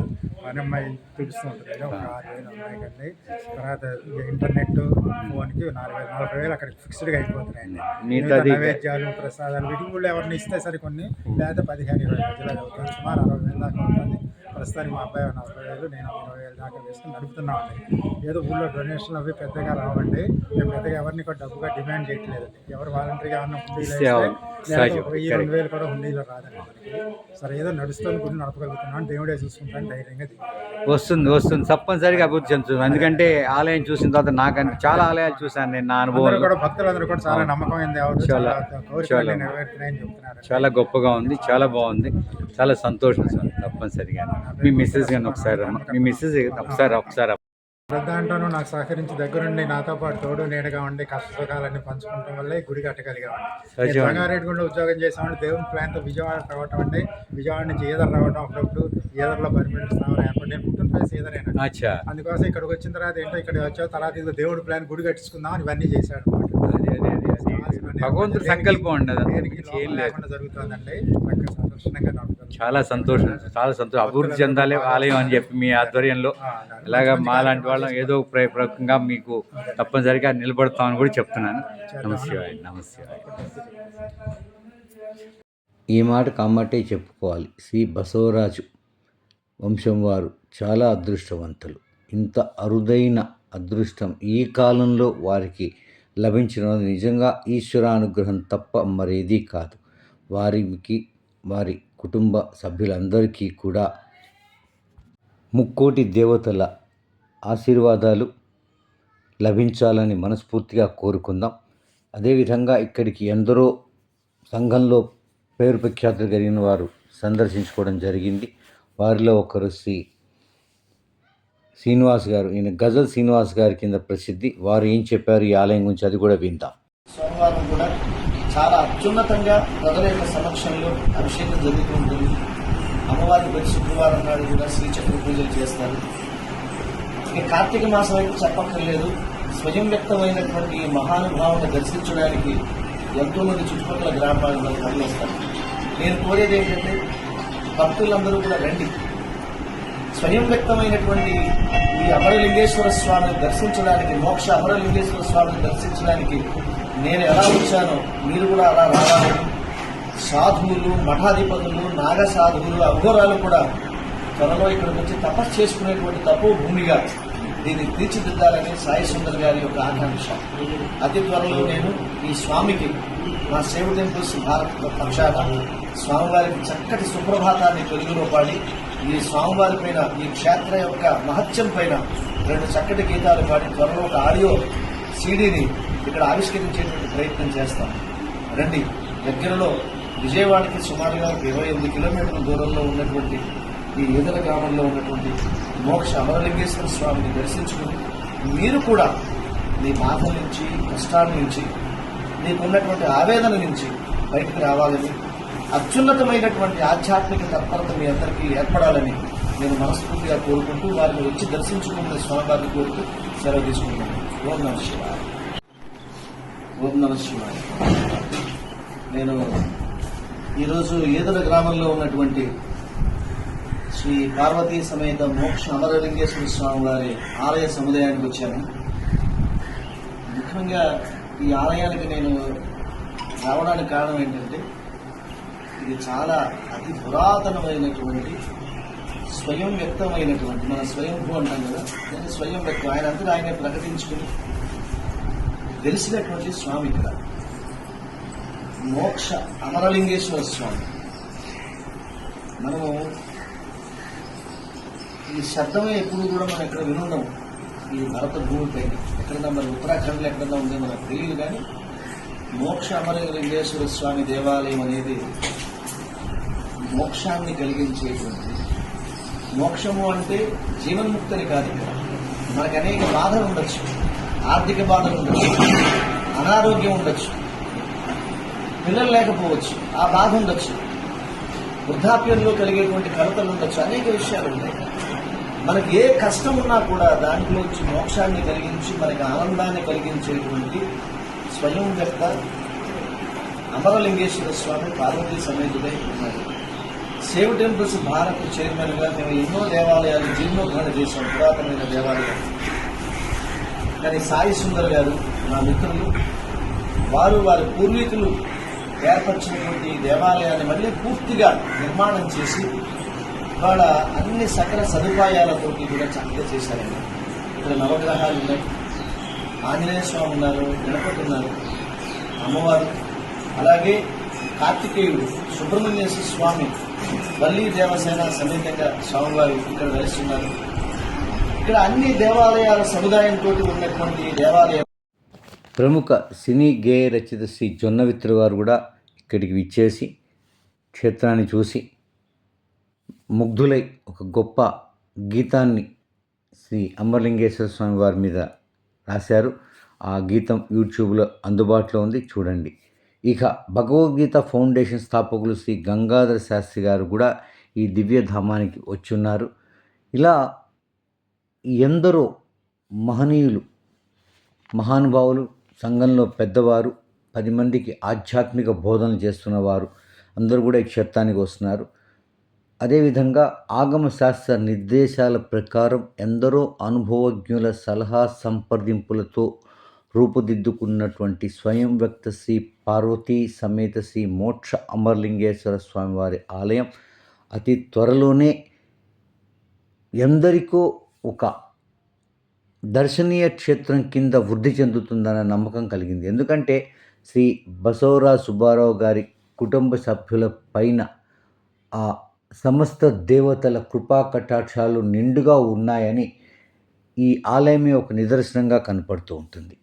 Speaker 5: పని అమ్మాయి చూపిస్తూ ఉంటుంది. ఒక 6,000 అమ్మాయి కండి. తర్వాత ఇంటర్నెట్ ఫోన్కి 40,000 అక్కడికి ఫిక్స్డ్గా అయిపోతున్నాయండి. నైవేద్యాలు, ప్రసాదాలు వీటికి కూడా ఎవరిని ఇస్తే సరే కొన్ని, లేదా 15-20 మధ్యలో అవుతుంది. సుమారు 60,000 దాకా అవుతుంది. ప్రస్తుతానికి మా అబ్బాయి 40,000, నేను 20,000 దాకా వేసుకుని నడుపుతున్నామండి. ఏదో ఊళ్ళో డొనేషన్లు అవి పెద్దగా రావండి. మేము పెద్దగా ఎవరిని కూడా డబ్బుగా డిమాండ్ చేయట్లేదండి. ఎవరు వాలంటరీగా ఉన్న హుండీలో 1,000-2,000 కూడా హుండీలో రాదండి మనకి. సరే ఏదో నడుస్తుంది గుడి నడపగలుగుతున్నాను, దేవుడే చూసుకుంటాను ధైర్యంగా
Speaker 1: వస్తుంది తప్పనిసరిగా అభివృద్ధి చెందుతుంది. ఎందుకంటే ఆలయం చూసిన తర్వాత నాకంటే చాలా ఆలయాలు చూశాను నేను. నా అనుభవం
Speaker 5: కూడా భక్తులందరూ కూడా చాలా నమ్మకమైంది.
Speaker 1: చాలా గొప్పగా ఉంది, చాలా బాగుంది, చాలా సంతోషం సార్. తప్పనిసరిగా మీ మిస్సెస్ గారిని ఒకసారి మీ మిస్సెస్ ఒకసారి
Speaker 5: దాంట్లోనూ నాకు సహకరించి దగ్గరుండి నాతో పాటు తోడు నీడగా ఉండి కష్ట సుఖాలన్నీ పంచుకోవడం వల్లే గుడి కట్టగలిగామండి. రంగారెడ్డిగూడలో ఉద్యోగం చేసామంటే దేవుని ప్లాన్తో విజయవాడ రావటం అండి. విజయవాడ నుంచి ఈదర్ రావడం, అప్పుడప్పుడు ఈదర్లో పర్మినెంట్ స్థానం ఏర్పడి నేను పుట్టిన ప్లేస్ ఈదరేనా. అందుకోసం ఇక్కడికి వచ్చిన తర్వాత ఏంటో ఇక్కడ వచ్చావు తర్వాత ఇది దేవుడి ప్లాన్ గుడి కట్టించుకుందాం అని ఇవన్నీ చేశాడు అనమాట.
Speaker 1: భగవంతుడి సంకల్పం అండి.
Speaker 5: జరుగుతుందండి.
Speaker 1: చాలా సంతోషం. అభివృద్ధి చెందాలి ఆలయం అని చెప్పి మీ ఆధ్వర్యంలో ఇలాగా మా లాంటి వాళ్ళం ఏదో ప్రయత్నంగా మీకు తప్పనిసరిగా నిలబడతామని కూడా చెప్తున్నాను. నమస్తే. ఈ మాట కామాటే చెప్పుకోవాలి. శ్రీ బసవరాజు వంశం వారు చాలా అదృష్టవంతులు. ఇంత అరుదైన అదృష్టం ఈ కాలంలో వారికి లభించిన నిజంగా ఈశ్వరానుగ్రహం తప్ప మరేదీ కాదు. వారి కుటుంబ సభ్యులందరికీ కూడా ముక్కోటి దేవతల ఆశీర్వాదాలు లభించాలని మనస్ఫూర్తిగా కోరుకుందాం. అదేవిధంగా ఇక్కడికి ఎందరో సంఘంలో పేరు ప్రఖ్యాతులు కలిగిన వారు సందర్శించుకోవడం జరిగింది. వారిలో ఒకరు శ్రీనివాస్ గారు. ఈయన గజల్ శ్రీనివాస్ గారి కింద ప్రసిద్ధి. వారు ఏం చెప్పారు ఈ ఆలయం గురించి అది కూడా విందాం.
Speaker 6: సోమవారం కూడా చాలా అత్యున్నతంగా ప్రజల యొక్క సమక్షంలో అభిషేకం జరుగుతూ ఉంటుంది. అమ్మవారికి ప్రతి శుక్రవారం నాడు కూడా శ్రీచక్ర పూజలు చేస్తారు. ఇక కార్తీక మాసం అయితే చెప్పక్కర్లేదు. స్వయం వ్యక్తమైనటువంటి ఈ మహానుభావుని దర్శించడానికి ఎంతోమంది చుట్టుపక్కల గ్రామాలలో తరలిస్తారు. నేను కోరేది ఏంటంటే భక్తులందరూ కూడా రండి. స్వయం వ్యక్తమైనటువంటి ఈ అమరలింగేశ్వర స్వామిని దర్శించడానికి, మోక్ష అమరలింగేశ్వర స్వామిని దర్శించడానికి నేను ఎలా వచ్చానో మీరు కూడా అలా రావాలని సాధువులు, మఠాధిపతులు, నాగ సాధువులు, అఘోరాలు కూడా త్వరలో ఇక్కడికి వచ్చి తపస్సు చేసుకునేటువంటి తపో భూమిగా దీన్ని తీర్చిదిద్దాలని సాయి సుందర్ గారి యొక్క ఆకాంక్ష. అతి త్వరలో నేను ఈ స్వామికి మా సేవ టెంపుల్స్ భారత్ పక్షాన స్వామివారికి చక్కటి సుప్రభాతాన్ని తెలుగులో పాడి ఈ స్వామివారి పైన, ఈ క్షేత్ర యొక్క మహత్యం పైన 2 చక్కటి గీతాలు పాడి త్వరలో ఒక ఆడియో సీడీని ఇక్కడ ఆవిష్కరించేటువంటి ప్రయత్నం చేస్తాం. రండి. దగ్గరలో విజయవాడకి సుమారుగా 28 కిలోమీటర్ల దూరంలో ఉన్నటువంటి ఈ ఈదల గ్రామంలో ఉన్నటువంటి మోక్ష అమరలింగేశ్వర స్వామిని దర్శించుకుని మీరు కూడా మీ బాధల నుంచి, కష్టాల నుంచి, మీకున్నటువంటి ఆవేదన నుంచి బయటకు రావాలని, అత్యున్నతమైనటువంటి ఆధ్యాత్మిక తత్పరత మీ అందరికీ ఏర్పడాలని నేను మనస్ఫూర్తిగా కోరుకుంటూ వారిని వచ్చి దర్శించుకునే స్వామివారిని కోరుతూ సెలవు తీసుకుంటున్నాను. ఓం నమః శివాయ. ఓం నమః శివాయ. నేను ఈరోజు ఈదల గ్రామంలో ఉన్నటువంటి శ్రీ పార్వతీ సమేత మోక్ష అమరలింగేశ్వర స్వామి వారి ఆలయ సముదాయానికి వచ్చాను. ముఖ్యంగా ఈ ఆలయానికి నేను రావడానికి కారణం ఏంటంటే ఇది చాలా అతి పురాతనమైనటువంటి, స్వయం వ్యక్తమైనటువంటి, మన స్వయంభూ అంటాం కదా, నేను స్వయం వ్యక్తం, ఆయన అంతా ఆయనే ప్రకటించుకుని తెలిసినటువంటి స్వామి ఇక్కడ మోక్ష అమరలింగేశ్వర స్వామి. మనము ఈ శబ్దమే ఎప్పుడు కూడా మనం ఎక్కడ వినుండం. ఈ భరత భూమిపై ఎక్కడన్నా మరి ఉత్తరాఖండ్లో ఎక్కడన్నా ఉందో మనకు తెలియదు. కానీ మోక్ష అమరలింగేశ్వర స్వామి దేవాలయం అనేది మోక్షాన్ని కలిగించేటువంటి, మోక్షము అంటే జీవన్ముక్తిని కాదు. ఇక్కడ మనకు అనేక బాధలు ఉండొచ్చు, ఆర్థిక బాధలు ఉండొచ్చు, అనారోగ్యం ఉండొచ్చు, పిల్లలు లేకపోవచ్చు, ఆ బాధ ఉండొచ్చు, వృద్ధాప్యంలో కలిగేటువంటి కలతలు ఉండొచ్చు, అనేక విషయాలు ఉంటాయి. మనకి ఏ కష్టం ఉన్నా కూడా దాంట్లోంచి మోక్షాన్ని కలిగించి మనకి ఆనందాన్ని కలిగించేటువంటి స్వయం వ్యక్త అమరలింగేశ్వర స్వామి పార్వతీ సమేతుడై ఉన్నారు. సేవ టెంపుల్స్ భారత్ చైర్మన్గా మేము ఎన్నో దేవాలయాలు జీర్ణోద్ధరణ చేశాం, పురాతనమైన దేవాలయాలు. కానీ సాయి సుందర్ గారు నా మిత్రులు, వారి పూర్వీకులు ఏర్పరిచినటువంటి దేవాలయాన్ని మళ్ళీ పూర్తిగా నిర్మాణం చేసి ఇవాళ అన్ని సకల సదుపాయాలతోటి కూడా చక్కగా చేశారండి. ఇక్కడ నవగ్రహాలు ఉన్నాయి, ఆంజనేయ స్వామి ఉన్నారు, గణపతి ఉన్నారు, అమ్మవారు, అలాగే కార్తికేయుడు, సుబ్రహ్మణ్యేశ్వర స్వామి, వల్లీ దేవసేన సమేతంగా స్వామివారు ఇక్కడ వెలుస్తున్నారు. ఇక్కడ అన్ని దేవాలయాల సముదాయంతో ఉన్నటువంటి దేవాలయం.
Speaker 1: ప్రముఖ సినీ గేయ రచయిత శ్రీ జొన్నవిత్ర గారు కూడా ఇక్కడికి విచ్చేసి క్షేత్రాన్ని చూసి ముగ్ధులై ఒక గొప్ప గీతాన్ని శ్రీ అమరలింగేశ్వర స్వామి వారి మీద రాశారు. ఆ గీతం యూట్యూబ్లో అందుబాటులో ఉంది, చూడండి. ఇక భగవద్గీత ఫౌండేషన్ స్థాపకులు శ్రీ గంగాధర శాస్త్రి గారు కూడా ఈ దివ్యధామానికి వచ్చున్నారు. ఇలా ఎందరో మహనీయులు, మహానుభావులు, సంఘంలో పెద్దవారు, 10 మందికి ఆధ్యాత్మిక బోధనలు చేస్తున్నవారు అందరూ కూడా ఈ క్షేత్రానికి వస్తున్నారు. అదేవిధంగా ఆగమ శాస్త్ర నిర్దేశాల ప్రకారం ఎందరో అనుభవజ్ఞుల సలహా సంప్రదింపులతో రూపుదిద్దుకున్నటువంటి స్వయం వ్యక్త శ్రీ పార్వతీ సమేత శ్రీ మోక్ష అమరలింగేశ్వర స్వామివారి ఆలయం అతి త్వరలోనే ఎందరికో ఒక దర్శనీయ క్షేత్రం కింద వృద్ధి చెందుతుందన్న నమ్మకం కలిగింది. ఎందుకంటే శ్రీ బసవరాజు సుబ్బారావు గారి కుటుంబ సభ్యుల పైన ఆ సమస్త దేవతల కృపా కటాక్షాలు నిండుగా ఉన్నాయని ఈ ఆలయమే ఒక నిదర్శనంగా కనపడుతూ ఉంటుంది.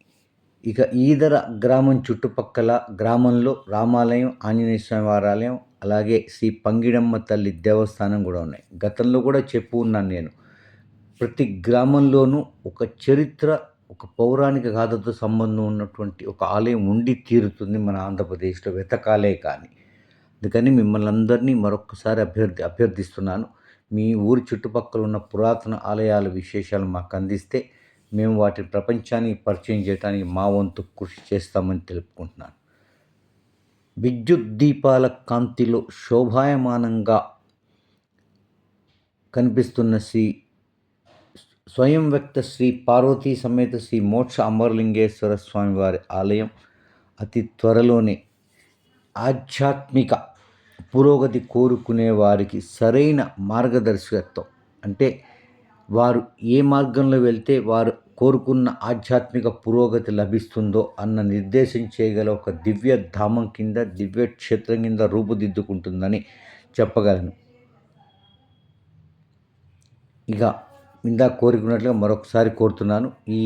Speaker 1: ఇక ఈదర గ్రామం చుట్టుపక్కల గ్రామంలో రామాలయం, ఆంజనేయ స్వామి వారి ఆలయం, అలాగే శ్రీ పంగిడమ్మ తల్లి దేవస్థానం కూడా ఉన్నాయి. గతంలో కూడా చెప్పు ఉన్నాను నేను, ప్రతి గ్రామంలోనూ ఒక చరిత్ర, ఒక పౌరాణిక గాథతో సంబంధం ఉన్నటువంటి ఒక ఆలయం ఉండి తీరుతుంది మన ఆంధ్రప్రదేశ్లో, వెతకాలే కానీ. అందుకని మిమ్మల్ని అందరినీ మరొక్కసారి అభ్యర్థిస్తున్నాను. మీ ఊరి చుట్టుపక్కల ఉన్న పురాతన ఆలయాల విశేషాలు మాకు అందిస్తే మేము వాటిని ప్రపంచానికి పరిచయం చేయడానికి మా వంతు కృషి చేస్తామని తెలుపుకుంటున్నాను. విద్యుత్ దీపాల కాంతిలో శోభాయమానంగా కనిపిస్తున్న స్వయం వ్యక్త శ్రీ పార్వతీ సమేత శ్రీ మోక్ష అమరలింగేశ్వర స్వామి వారి ఆలయం అతి త్వరలోనే ఆధ్యాత్మిక పురోగతి కోరుకునే వారికి సరైన మార్గదర్శకత్వం, అంటే వారు ఏ మార్గంలో వెళ్తే వారు కోరుకున్న ఆధ్యాత్మిక పురోగతి లభిస్తుందో అన్న నిర్దేశం చేయగల ఒక దివ్య ధామం కింద, దివ్య క్షేత్రం కింద రూపుదిద్దుకుంటుందని చెప్పగలను. ఇక ఇందాక కోరుకున్నట్లుగా మరొకసారి కోరుతున్నాను. ఈ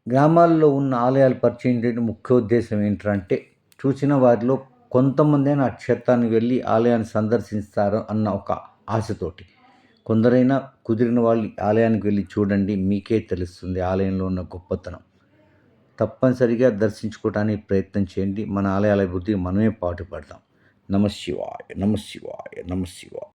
Speaker 1: గ్రామాల్లో ఉన్న ఆలయాలు పరిచయం చేయడం ముఖ్య ఉద్దేశం ఏంటంటే, చూసిన వారిలో కొంతమంది అయినా ఆ క్షేత్రానికి వెళ్ళి ఆలయాన్ని సందర్శిస్తారు అన్న ఒక ఆశతోటి. కొందరైనా కుదిరిన వాళ్ళు ఆలయానికి వెళ్ళి చూడండి, మీకే తెలుస్తుంది ఆలయంలో ఉన్న గొప్పతనం. తప్పనిసరిగా దర్శించుకోవడానికి ప్రయత్నం చేయండి. మన ఆలయాల అభివృద్ధికి మనమే పాటుపడదాం. నమః శివాయ, నమః శివాయ, నమః శివాయ.